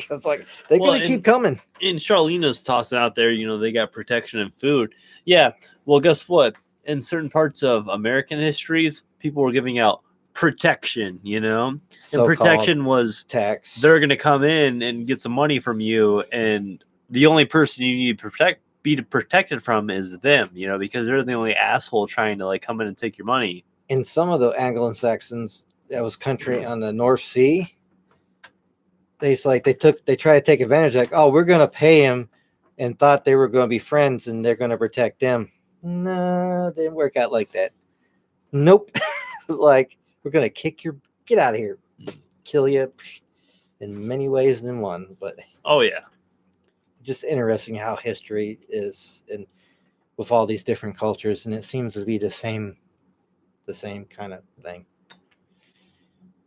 it's like they're gonna keep coming. And Charlena's tossing out there, they got protection and food. Yeah. Well, guess what? In certain parts of American history, people were giving out protection, you know? And So-called protection was tax. they're going to come in and get some money from you, and the only person you need to be protected from is them, you know, because they're the only asshole trying to like come in and take your money. In some of the Anglo-Saxons, that was country on the North Sea. They tried to take advantage, like, oh, we're going to pay him, and thought they were going to be friends and they're going to protect them. No, didn't work out like that. Nope. Like, we're going to get out of here, kill you in many ways than one. But oh yeah, just interesting how history is, and with all these different cultures, and it seems to be the same kind of thing.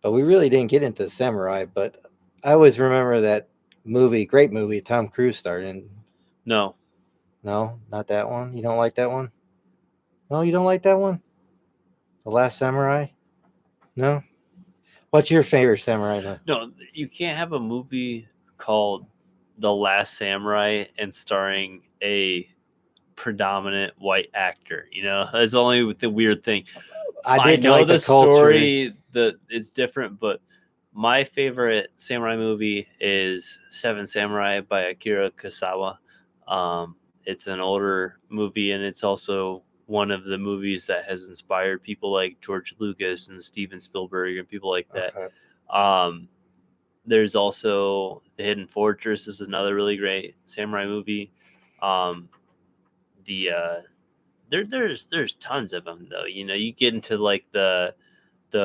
But we really didn't get into samurai. But I always remember that movie, great movie, Tom Cruise starred in. No, not that one. You don't like that one? No, you don't like that one? The Last Samurai? No? What's your favorite samurai movie? no, you can't have a movie called The Last Samurai and starring a predominant white actor. You know, that's only the weird thing. I know like the culture. story that it's different, but my favorite samurai movie is Seven Samurai by Akira Kurosawa. It's an older movie, and it's also one of the movies that has inspired people like George Lucas and Steven Spielberg and people like that. Okay. There's also The Hidden Fortress is another really great samurai movie. There's tons of them though. You know, you get into like the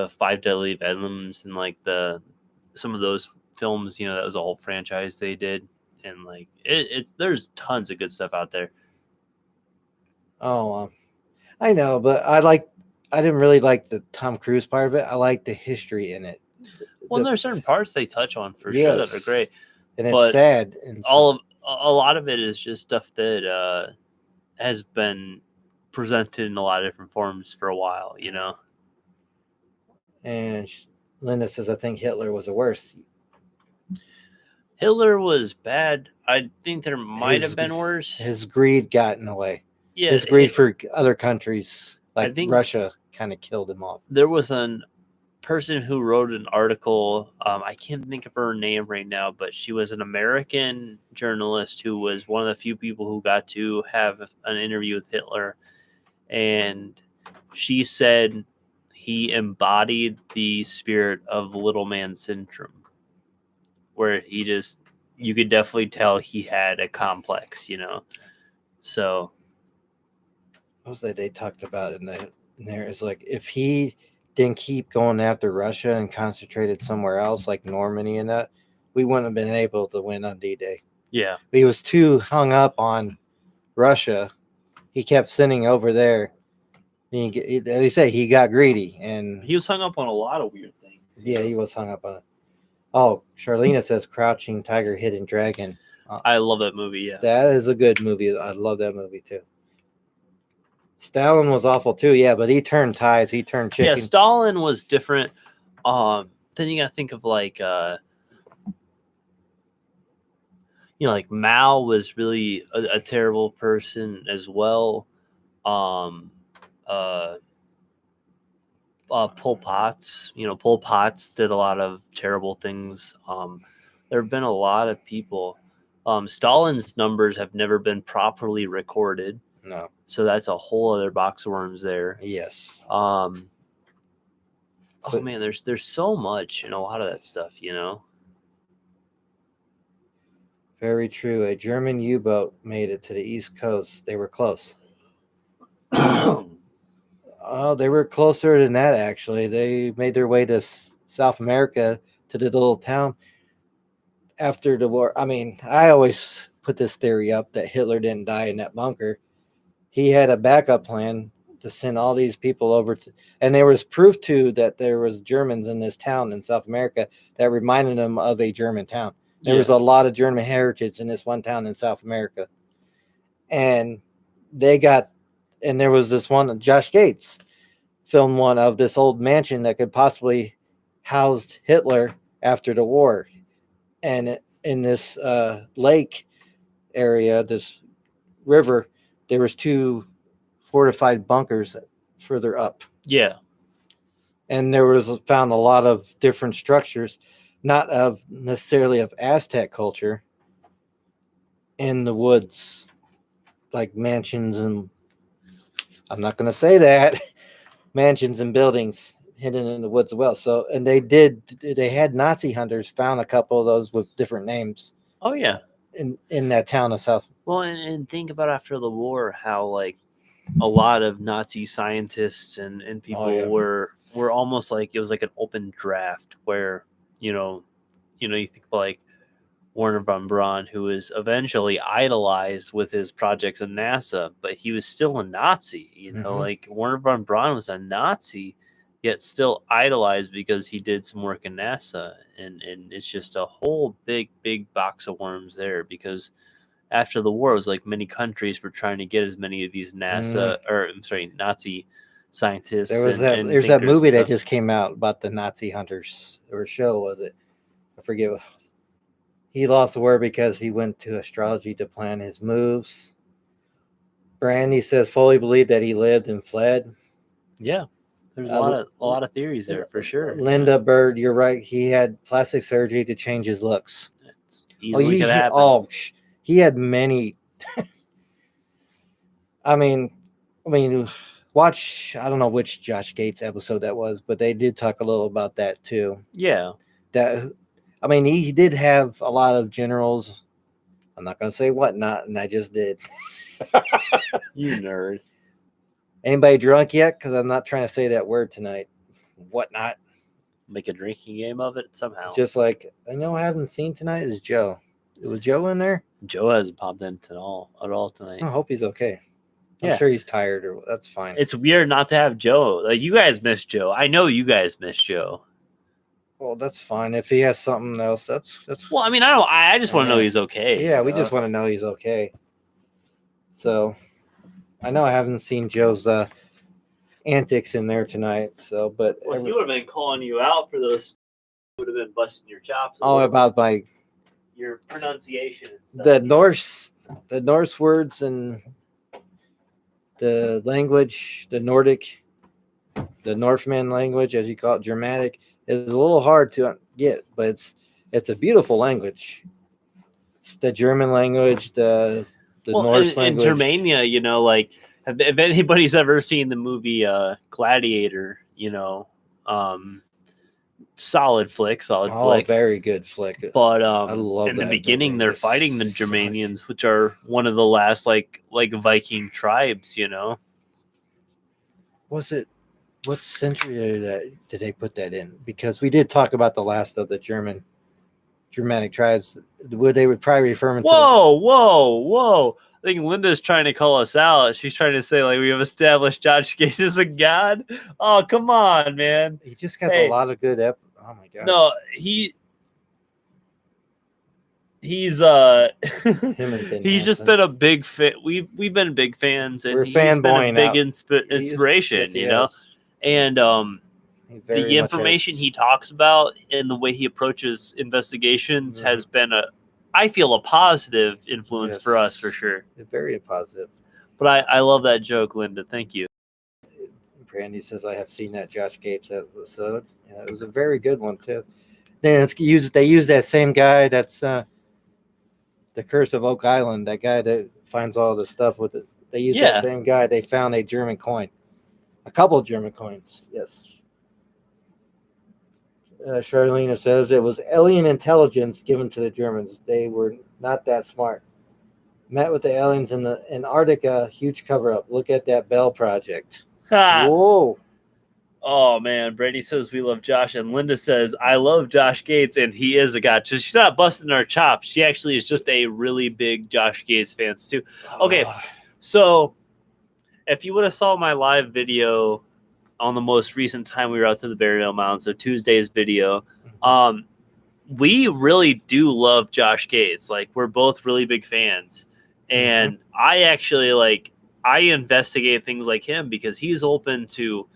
Five Deadly Venoms and like some of those films. You know, that was a whole franchise they did, and like there's tons of good stuff out there. Oh, I know, but I didn't really like the Tom Cruise part of it. I like the history in it. Well, there's certain parts they touch on for sure that are great, and it's sad. And a lot of it is just stuff that has been presented in a lot of different forms for a while, you know. And Linda says, I think Hitler was the worst. Hitler was bad. I think there might have been worse. His greed got in the way. Yeah, his greed for other countries, like I think Russia, kind of killed him off. There was a person who wrote an article. I can't think of her name right now, but she was an American journalist who was one of the few people who got to have an interview with Hitler. And she said he embodied the spirit of little man syndrome, where you could definitely tell he had a complex, you know. So what was that they talked about in there is like, if he didn't keep going after Russia and concentrated somewhere else, like Normandy and that, we wouldn't have been able to win on D-Day. Yeah. But he was too hung up on Russia. He kept sending over there. They say he got greedy, and he was hung up on a lot of weird things. Yeah, he was hung up on it. Oh, Charlena says Crouching Tiger, Hidden Dragon. I love that movie. Yeah, that is a good movie. I love that movie too. Stalin was awful too. Yeah, but he turned tides. He turned chicken. Yeah, Stalin was different. Then you got to think of like like Mao was really a terrible person as well. Pol Pot's, Pol Pot's did a lot of terrible things. There have been a lot of people. Stalin's numbers have never been properly recorded. No. So that's a whole other box of worms there. Yes. Oh man, there's so much in a lot of that stuff, you know. Very true. A German U-boat made it to the East Coast. They were close. Oh, they were closer than that, actually. They made their way to South America, to the little town after the war. I mean, I always put this theory up that Hitler didn't die in that bunker. He had a backup plan to send all these people over to, and there was proof too that there was Germans in this town in South America that reminded them of a German town. There was a lot of German heritage in this one town in South America. And there was this one, Josh Gates filmed one of this old mansion that could possibly housed Hitler after the war. And in this lake area, this river, there was 2 fortified bunkers further up. Yeah. and there was found a lot of different structures, not of necessarily of Aztec culture, in the woods, like mansions and I'm not going to say that mansions and buildings hidden in the woods as well. So, and they had Nazi hunters found a couple of those with different names. Oh yeah, in that town of South. Well, and think about after the war how like a lot of Nazi scientists and people were almost like it was like an open draft where you know you think about like Werner von Braun, who was eventually idolized with his projects at NASA, but he was still a Nazi. Like Werner von Braun was a Nazi, yet still idolized because he did some work in NASA, and it's just a whole big box of worms there because after the war, it was like many countries were trying to get as many of these Nazi scientists. There's that movie that just came out about the Nazi hunters, or show, was it? I forget. He lost the war because he went to astrology to plan his moves. Brandy says fully believed that he lived and fled. Yeah, there's a lot of theories there for sure. Linda Bird, you're right. He had plastic surgery to change his looks. Easily could happen. He had many. I mean, watch. I don't know which Josh Gates episode that was, but they did talk a little about that too. Yeah. He did have a lot of generals. I'm not going to say whatnot, and I just did. You nerd. Anybody drunk yet? Because I'm not trying to say that word tonight. Whatnot. Make a drinking game of it somehow. Just like I know I haven't seen tonight is Joe. Was Joe in there? Joe hasn't popped in at all tonight. I hope he's okay. I'm sure he's tired, or that's fine. It's weird not to have Joe. Like you guys miss Joe. I know you guys miss Joe. Well, that's fine. If he has something else, that's. Well, I mean, I don't. I just want to know he's okay. Yeah, we just want to know he's okay. So, I know I haven't seen Joe's antics in there tonight. So, but he would have been calling you out for those. Would have been busting your chops. About your pronunciation and stuff. The Norse words and the language, the Nordic, the Northman language, as you call it, Germanic, is a little hard to get, but it's a beautiful language. The German language, the Norse language. In Germania, like if anybody's ever seen the movie Gladiator, solid flick. Very good flick. But I love in the beginning, they're fighting the Germanians, which are one of the last like Viking tribes. Was it? What century did they put that in? Because we did talk about the last of the Germanic tribes. They would probably refer to. Whoa! I think Linda's trying to call us out. She's trying to say like we have established Josh Gates as a god. Oh, come on, man! He just got a lot of good. Oh my god! No, he's he's just been a big fan. We've been big fans, and he's been a big inspiration. And the information he talks about and the way he approaches investigations has been I feel a positive influence for us for sure. Very positive. But I love that joke, Linda. Thank you. Brandy says I have seen that Josh Gates episode. Yeah, it was a very good one too. Then they use that same guy that's the Curse of Oak Island. That guy that finds all the stuff with it. They use that same guy. They found a German coin. A couple of German coins, yes. Charlene says it was alien intelligence given to the Germans. They were not that smart. Met with the aliens in the Antarctica, huge cover-up. Look at that Bell Project. Whoa. Oh, man. Brady says we love Josh, and Linda says, I love Josh Gates, and he is a god. So she's not busting our chops. She actually is just a really big Josh Gates fan, too. Okay, so if you would have saw my live video on the most recent time we were out to the Burial Mound, so Tuesday's video, we really do love Josh Gates. Like, we're both really big fans. And I actually, I investigate things like him because he's open to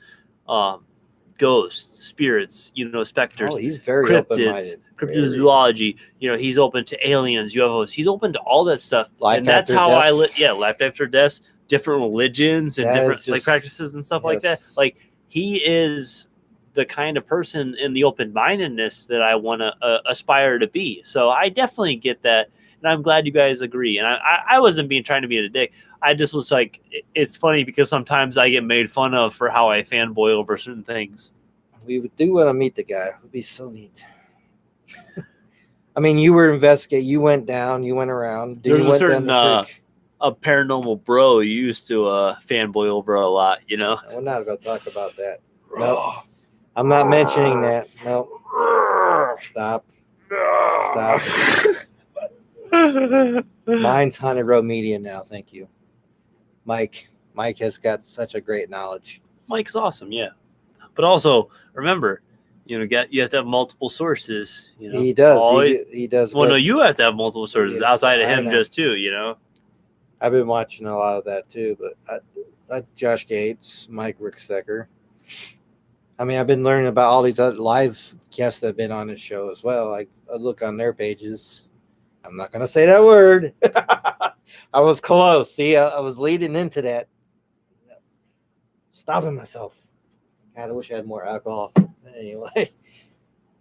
ghosts, spirits, specters, he's very cryptids, cryptozoology. He's open to aliens, UFOs. He's open to all that stuff. Life after death, different religions and different practices and stuff like that. Like, he is the kind of person in the open-mindedness that I want to aspire to be. So I definitely get that, and I'm glad you guys agree. And I wasn't trying to be a dick. I just was like, it's funny because sometimes I get made fun of for how I fanboy over certain things. We do want to meet the guy. It would be so neat. I mean, you were investigating. You went down. You went around. There's you a went certain down the creek. a paranormal bro you used to fanboy over a lot, you know. We're not going to talk about that. Nope. I'm not mentioning that. Nope. Stop. Mine's Haunted Road Media now. Thank you, Mike. Mike has got such a great knowledge. Mike's awesome, yeah. But also remember, you have to have multiple sources. You know, He does. Always, he does. well, no, you have to have multiple sources Yes, outside of I him, know. just too. You know, I've been watching a lot of that too. But Josh Gates, Mike Ricksecker. I mean, I've been learning about all these other live guests that have been on the show as well. I look on their pages. I'm not going to say that word. I was close. See, I was leading into that. Stopping myself. God, I wish I had more alcohol. Anyway,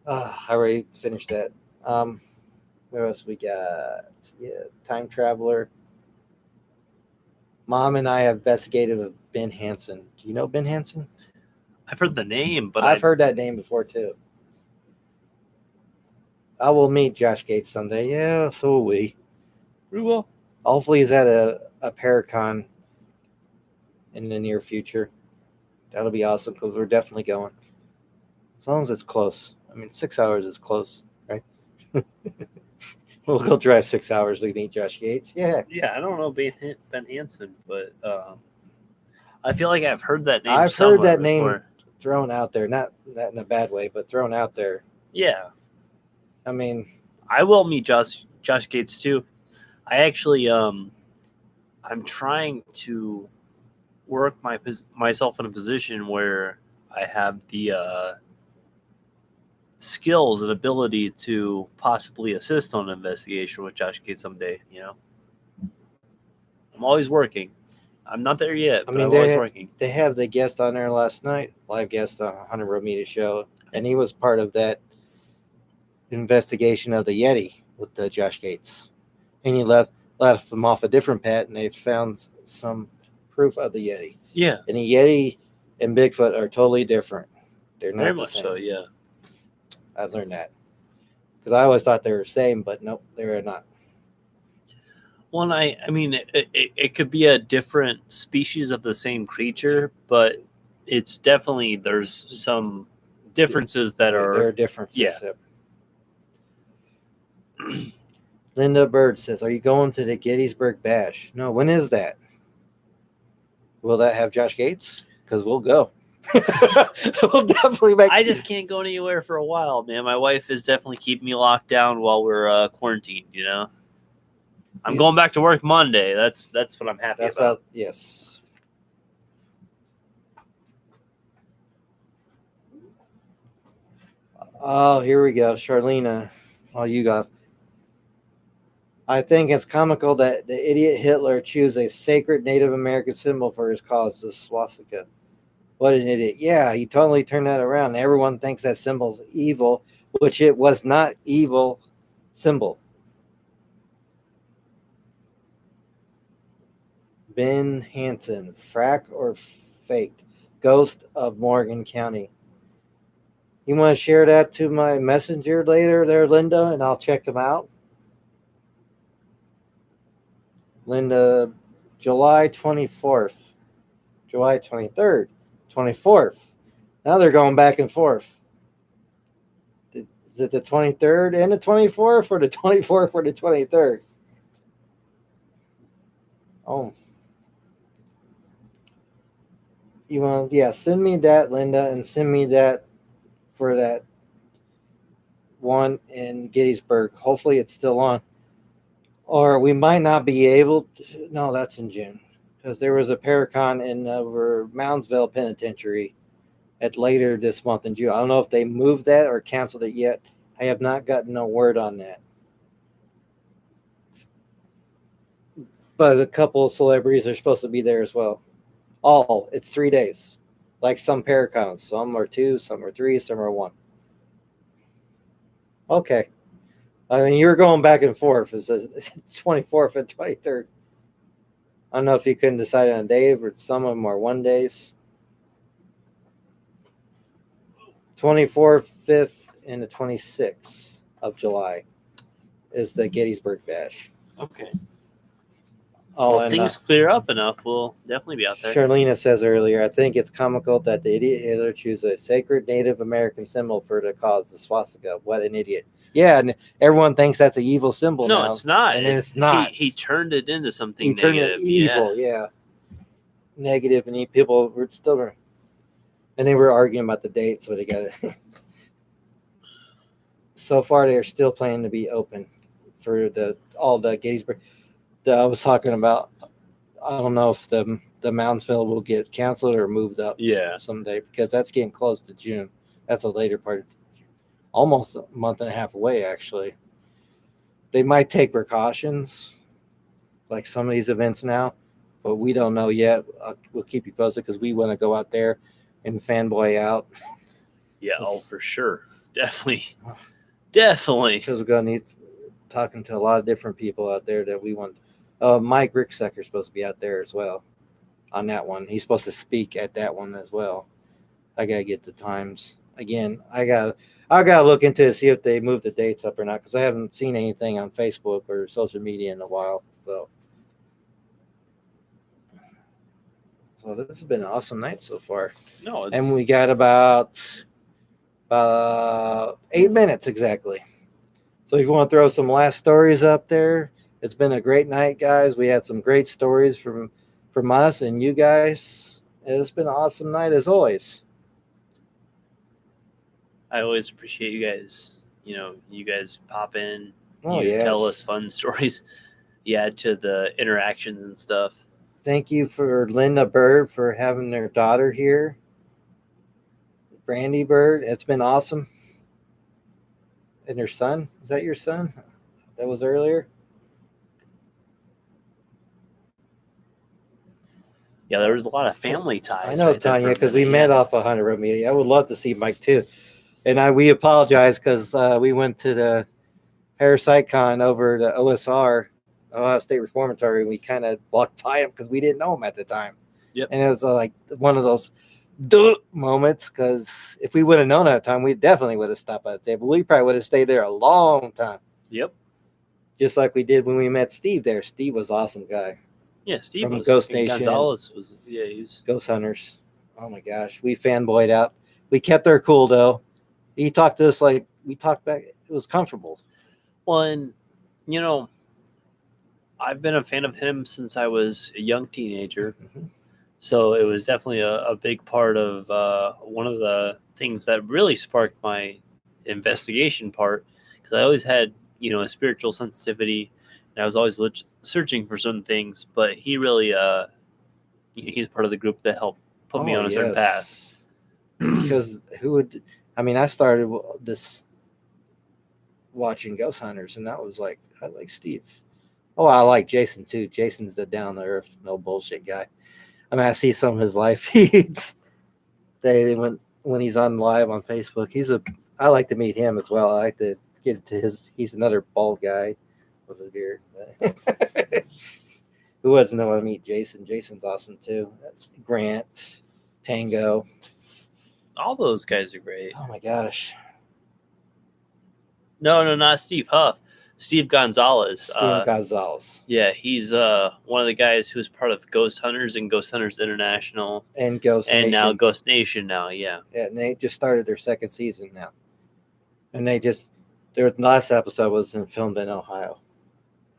I already finished that. What else we got? Yeah, Time Traveler. Mom and I have investigated with Ben Hansen. Do you know Ben Hansen? I've heard the name, but I've heard that name before too. I will meet Josh Gates someday. Yeah, so will we. We will. Hopefully he's at a Paracon in the near future. That'll be awesome because we're definitely going. As long as it's close. I mean, 6 hours is close, right? We'll go drive 6 hours to meet Josh Gates. Yeah. Yeah, I don't know Ben Hansen, but I feel like I've heard that name. I've heard that before. name thrown out there. Not that in a bad way, but thrown out there. Yeah. I mean, I will meet Josh Gates too. I actually I'm trying to work myself in a position where I have the skills and ability to possibly assist on an investigation with Josh Gates someday. You know, I'm always working. I'm not there yet, but I'm always working. They have the guest on there last night, live guest on 100 Road Media Show, and he was part of that investigation of the Yeti with Josh Gates. And he left him off a different pad, and they found some proof of the Yeti. Yeah. And the Yeti and Bigfoot are totally different. They're not very the much same. so. Yeah. I learned that because I always thought they were the same, but nope, they were not. Well, I mean, it could be a different species of the same creature, but it's definitely there's some differences that They're different. Yeah. Linda Bird says, "Are you going to the Gettysburg Bash?" No. When is that? Will that have Josh Gates? Because we'll go. We'll definitely make. I just can't go anywhere for a while, man. My wife is definitely keeping me locked down while we're quarantined. You know, I'm going back to work Monday. That's what I'm happy about. Yes. Oh, here we go, Charlena. Oh, you got. I think it's comical that the idiot Hitler chose a sacred Native American symbol for his cause, the swastika. What an idiot. Yeah, he totally turned that around. Everyone thinks that symbol's evil, which it was not evil symbol. Ben Hansen, frack or faked? Ghost of Morgan County. You want to share that to my messenger later there, Linda, and I'll check them out? Linda, July 24th, July 23rd, 24th. Now they're going back and forth. Is it the 23rd and the 24th, or the 24th or the 23rd? Oh. You want? Yeah, send me that, Linda, and send me that for that one in Gettysburg. Hopefully it's still on. Or we might not be able to. No, that's in June. Because there was a Paracon in over Moundsville Penitentiary at later this month in June. I don't know if they moved that or canceled it yet. I have not gotten no word on that. But a couple of celebrities are supposed to be there as well. It's 3 days. Like some pair counts. Some are 2, some are 3, some are 1. Okay. I mean, you were going back and forth. It says 24th and 23rd. I don't know if you couldn't decide on a day, but some of them are 1 days. 24th, 5th, and the 26th of July is the Gettysburg Bash. Okay. Oh, Well, if and things clear up enough, we'll definitely be out there. Charlena says earlier, I think it's comical that the idiot Hitler chose a sacred Native American symbol for the cause, the swastika. What an idiot. Yeah, and everyone thinks that's an evil symbol No, now. it's not. And it's not. He turned it into something He turned negative. it evil, yeah. Negative, and people were still... And they were arguing about the date, so they got it. So far, they're still planning to be open for all the Gettysburg. I was talking about, I don't know if the Moundsville will get canceled or moved up someday, because that's getting close to June. That's a later part, almost a month and a half away, actually. They might take precautions, like some of these events now, but we don't know yet. We'll keep you posted because we want to go out there and fanboy out. Yeah, for sure. Definitely. Because we're going to need talking to a lot of different people out there that we want. Mike Ricksecker is supposed to be out there as well on that one. He's supposed to speak at that one as well. I got to get the times. Again, I got to look into it, see if they moved the dates up or not, because I haven't seen anything on Facebook or social media in a while. So this has been an awesome night so far. No, and we got about 8 minutes exactly. So if you want to throw some last stories up there, it's been a great night, guys. We had some great stories from us and you guys. It's been an awesome night as always. I always appreciate you guys. You guys pop in. Oh, you tell us fun stories. Yeah, to the interactions and stuff. Thank you for Linda Bird for having their daughter here. Brandy Bird. It's been awesome. And her son. Is that your son? That was earlier? Yeah, there was a lot of family ties. I know, right, Tanya, because we met off a 100 Road meeting. I would love to see Mike too. And we apologize because we went to the Parasite Con over the OSR, Ohio State Reformatory. We kind of walked by him because we didn't know him at the time. Yep. And it was like one of those moments, because if we would have known at the time, we definitely would have stopped at the table. We probably would have stayed there a long time. Yep. Just like we did when we met Steve there. Steve was an awesome guy. Yeah, Steve from Ghost Nation. Gonzalez was, he was Ghost Hunters. Oh my gosh, we fanboyed out. We kept our cool though. He talked to us like we talked back. It was comfortable. Well, and I've been a fan of him since I was a young teenager. Mm-hmm. So it was definitely a big part of one of the things that really sparked my investigation part, because I always had, a spiritual sensitivity, and I was always searching for certain things. But he really, he's part of the group that helped put me on a certain path. Because I started this watching Ghost Hunters, and that was like, I like Steve. Oh, I like Jason too. Jason's the down to earth, no bullshit guy. I mean, I see some of his live feeds. When he's on live on Facebook, I like to meet him as well. I like to get to he's another bald guy with a beard. Who doesn't want to meet Jason? Jason's awesome too. Grant, Tango. All those guys are great. Oh my gosh. No, not Steve Huff. Steve Gonzalez. Gonzalez. Yeah, he's one of the guys who's part of Ghost Hunters and Ghost Hunters International. And Ghost Nation. And now Ghost Nation now, yeah. Yeah, and they just started their second season now. And their last episode was filmed in Ohio.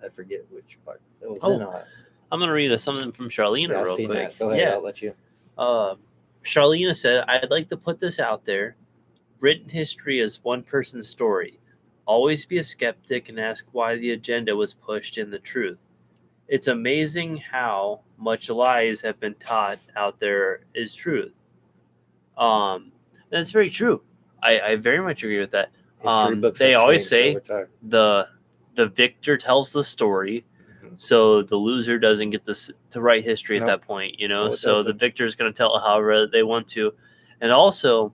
I forget which part. It was in Ohio. I'm going to read something from Charlena real quick. That. Go ahead, I'll let you. Charlena said, I'd like to put this out there. Written history is one person's story. Always be a skeptic and ask why the agenda was pushed in the truth. It's amazing how much lies have been taught out there is truth. That's very true. I very much agree with that. They always say the victor tells the story. Mm-hmm. So the loser doesn't get to write history at Nope. that point, you know. No, it So the doesn't. victor is going to tell it however they want to, and also,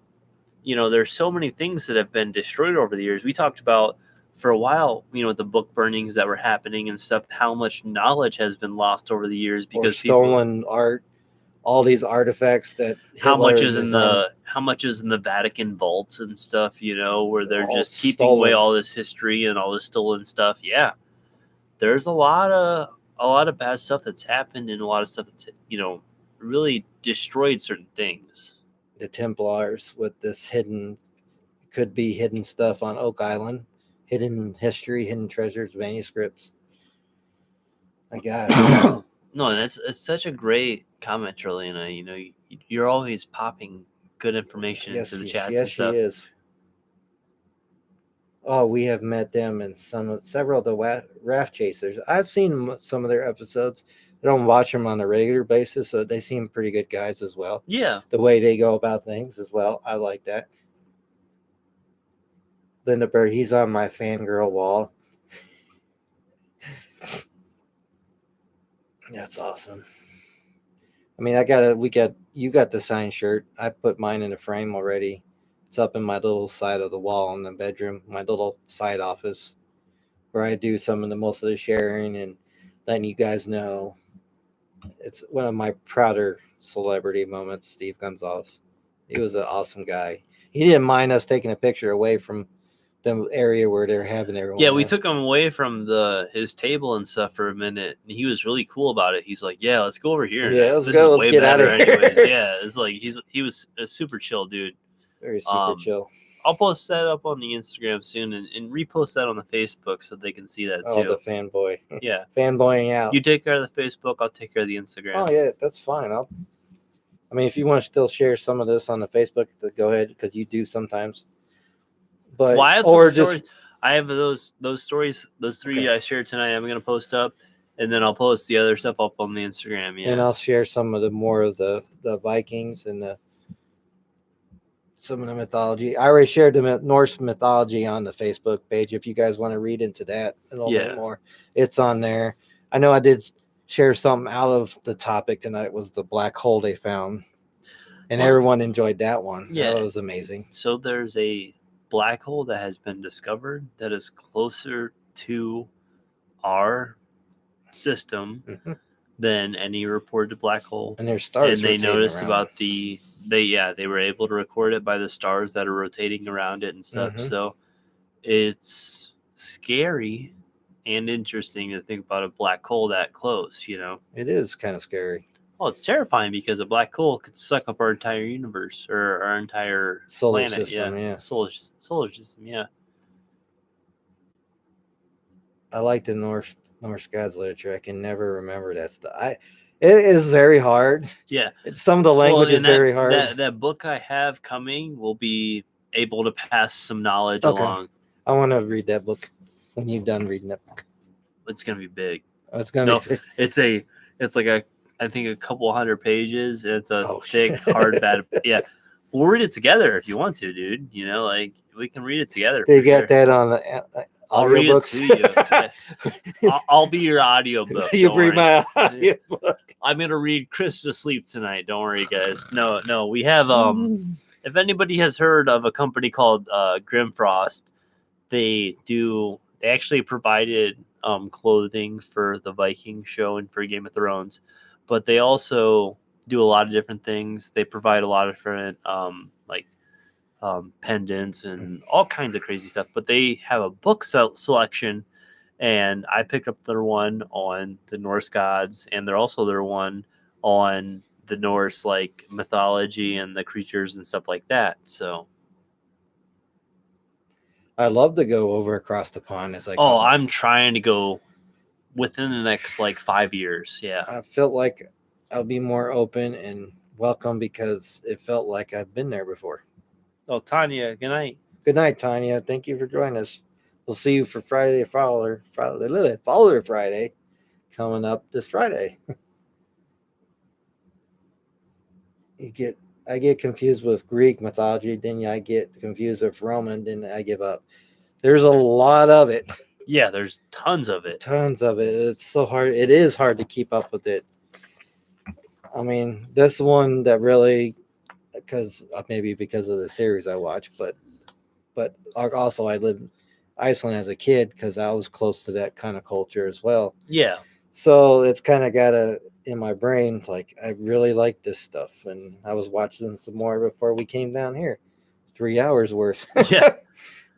you know, there's so many things that have been destroyed over the years. We talked about for a while, you know, the book burnings that were happening and stuff. How much knowledge has been lost over the years Or because people. stolen art, all these artifacts that How much Hitler is in designed, the Vatican vaults and stuff, you know, where they're all just keeping away stolen. all this history and all this stolen stuff. Yeah, there's a lot of bad stuff that's happened and a lot of stuff that's, you know, really destroyed certain things. The Templars with this hidden, could be hidden stuff on Oak Island, hidden history, hidden treasures, manuscripts. My God. No, and it's such a great comment, Charlena. You know, you're always popping good information Yes, into the yes, chats yes, and she stuff. is. Oh, we have met them and several of the raft chasers. I've seen some of their episodes. I don't watch them on a regular basis, so they seem pretty good guys as well. Yeah, The way they go about things as well, I like that. Linda Bird, he's on my fangirl wall. That's awesome. I mean, you got the signed shirt. I put mine in a frame already. It's up in my little side of the wall in the bedroom, my little side office, where I do most of the sharing and letting you guys know. It's one of my prouder celebrity moments. Steve Gonzalez, he was an awesome guy. He didn't mind us taking a picture away from the area where they're having everyone. yeah. We took him away from his table and stuff for a minute, and he was really cool about it. He's like, "Yeah, let's go over here. Yeah, let's this go. is Let's way get better, out of here." anyways." Yeah, it's like he was a super chill dude. Very super chill. I'll post that up on the Instagram soon and repost that on the Facebook so they can see that Oh, too. the fanboy. Yeah, Fanboying out. you take care of the Facebook, I'll take care of the Instagram. Oh yeah, that's fine. I mean, if you want to still share some of this on the Facebook, go ahead, because you do sometimes. But Well, I have or some just stories. I have those stories, those three Okay. I shared tonight. I'm gonna post up, and then I'll post the other stuff up on the Instagram. Yeah, and I'll share some of the more of the Vikings and some of the mythology. I already shared the Norse mythology on the Facebook page. If you guys want to read into that a little bit more, it's on there. I know I did share something out of the topic tonight. Was the black hole they found, and everyone enjoyed that one. Yeah, that was amazing. So there's a black hole that has been discovered that is closer to our system than any reported black hole. And there's stars. And they noticed about they were able to record it by the stars that are rotating around it and stuff. So it's scary and interesting to think about a black hole that close, you know. It is kind of scary. Well, it's terrifying because a black hole could suck up our entire universe or our entire solar planet. system. Yeah. Solar system. Yeah. I like the Norse gods literature. I can never remember that stuff. It is very hard. Yeah. Some of the language is very hard. That book I have coming will be able to pass some knowledge along. I want to read that book when you're done reading that book. It's gonna be big. Oh, it's gonna be big. It's like I think a couple hundred pages. It's a thick, hardback. Yeah. We'll read it together if you want to, dude. You know, like we can read it together. They get that on the I'll read it to you. I'll be your audiobook. You read my audiobook. I'm gonna read Chris to sleep tonight. Don't worry, guys. No. We have if anybody has heard of a company called Grimfrost, they actually provided clothing for the Viking show and for Game of Thrones, but they also do a lot of different things. They provide a lot of different pendants and all kinds of crazy stuff, but they have a book selection, and I picked up their one on the Norse gods, and they're also their one on the Norse like mythology and the creatures and stuff like that. So I love to go over across the pond. It's like I'm trying to go within the next 5 years. Yeah, I felt like I'll be more open and welcome because it felt like I've been there before. Oh, Tanya, good night. Good night, Tanya. Thank you for joining us. We'll see you for Friday Follower Friday coming up this Friday. I get confused with Greek mythology, then I get confused with Roman, then I give up. There's a lot of it. Yeah, there's tons of it. Tons of it. It's so hard. It is hard to keep up with it. I mean, this one that really, because maybe because of the series I watch, but also I lived in Iceland as a kid because I was close to that kind of culture as well. Yeah. So it's kind of got in my brain like I really like this stuff, and I was watching some more before we came down here. 3 hours worth. Yeah.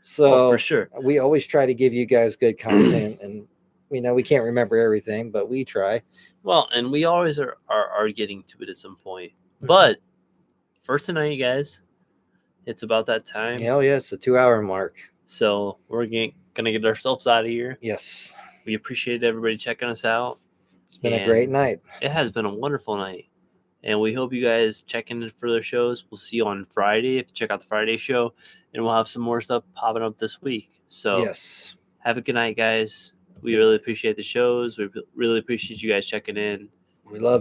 So for sure. we always try to give you guys good content, and we can't remember everything, but we try. Well, and we always are getting to it at some point. But first tonight, you guys, it's about that time. Oh yeah, it's the 2 hour mark. So we're gonna get ourselves out of here. Yes. We appreciate everybody checking us out. It's been a great night. It has been a wonderful night. And we hope you guys check in for their shows. We'll see you on Friday if you check out the Friday show. And we'll have some more stuff popping up this week. So yes. Have a good night, guys. We really appreciate the shows. We really appreciate you guys checking in. We love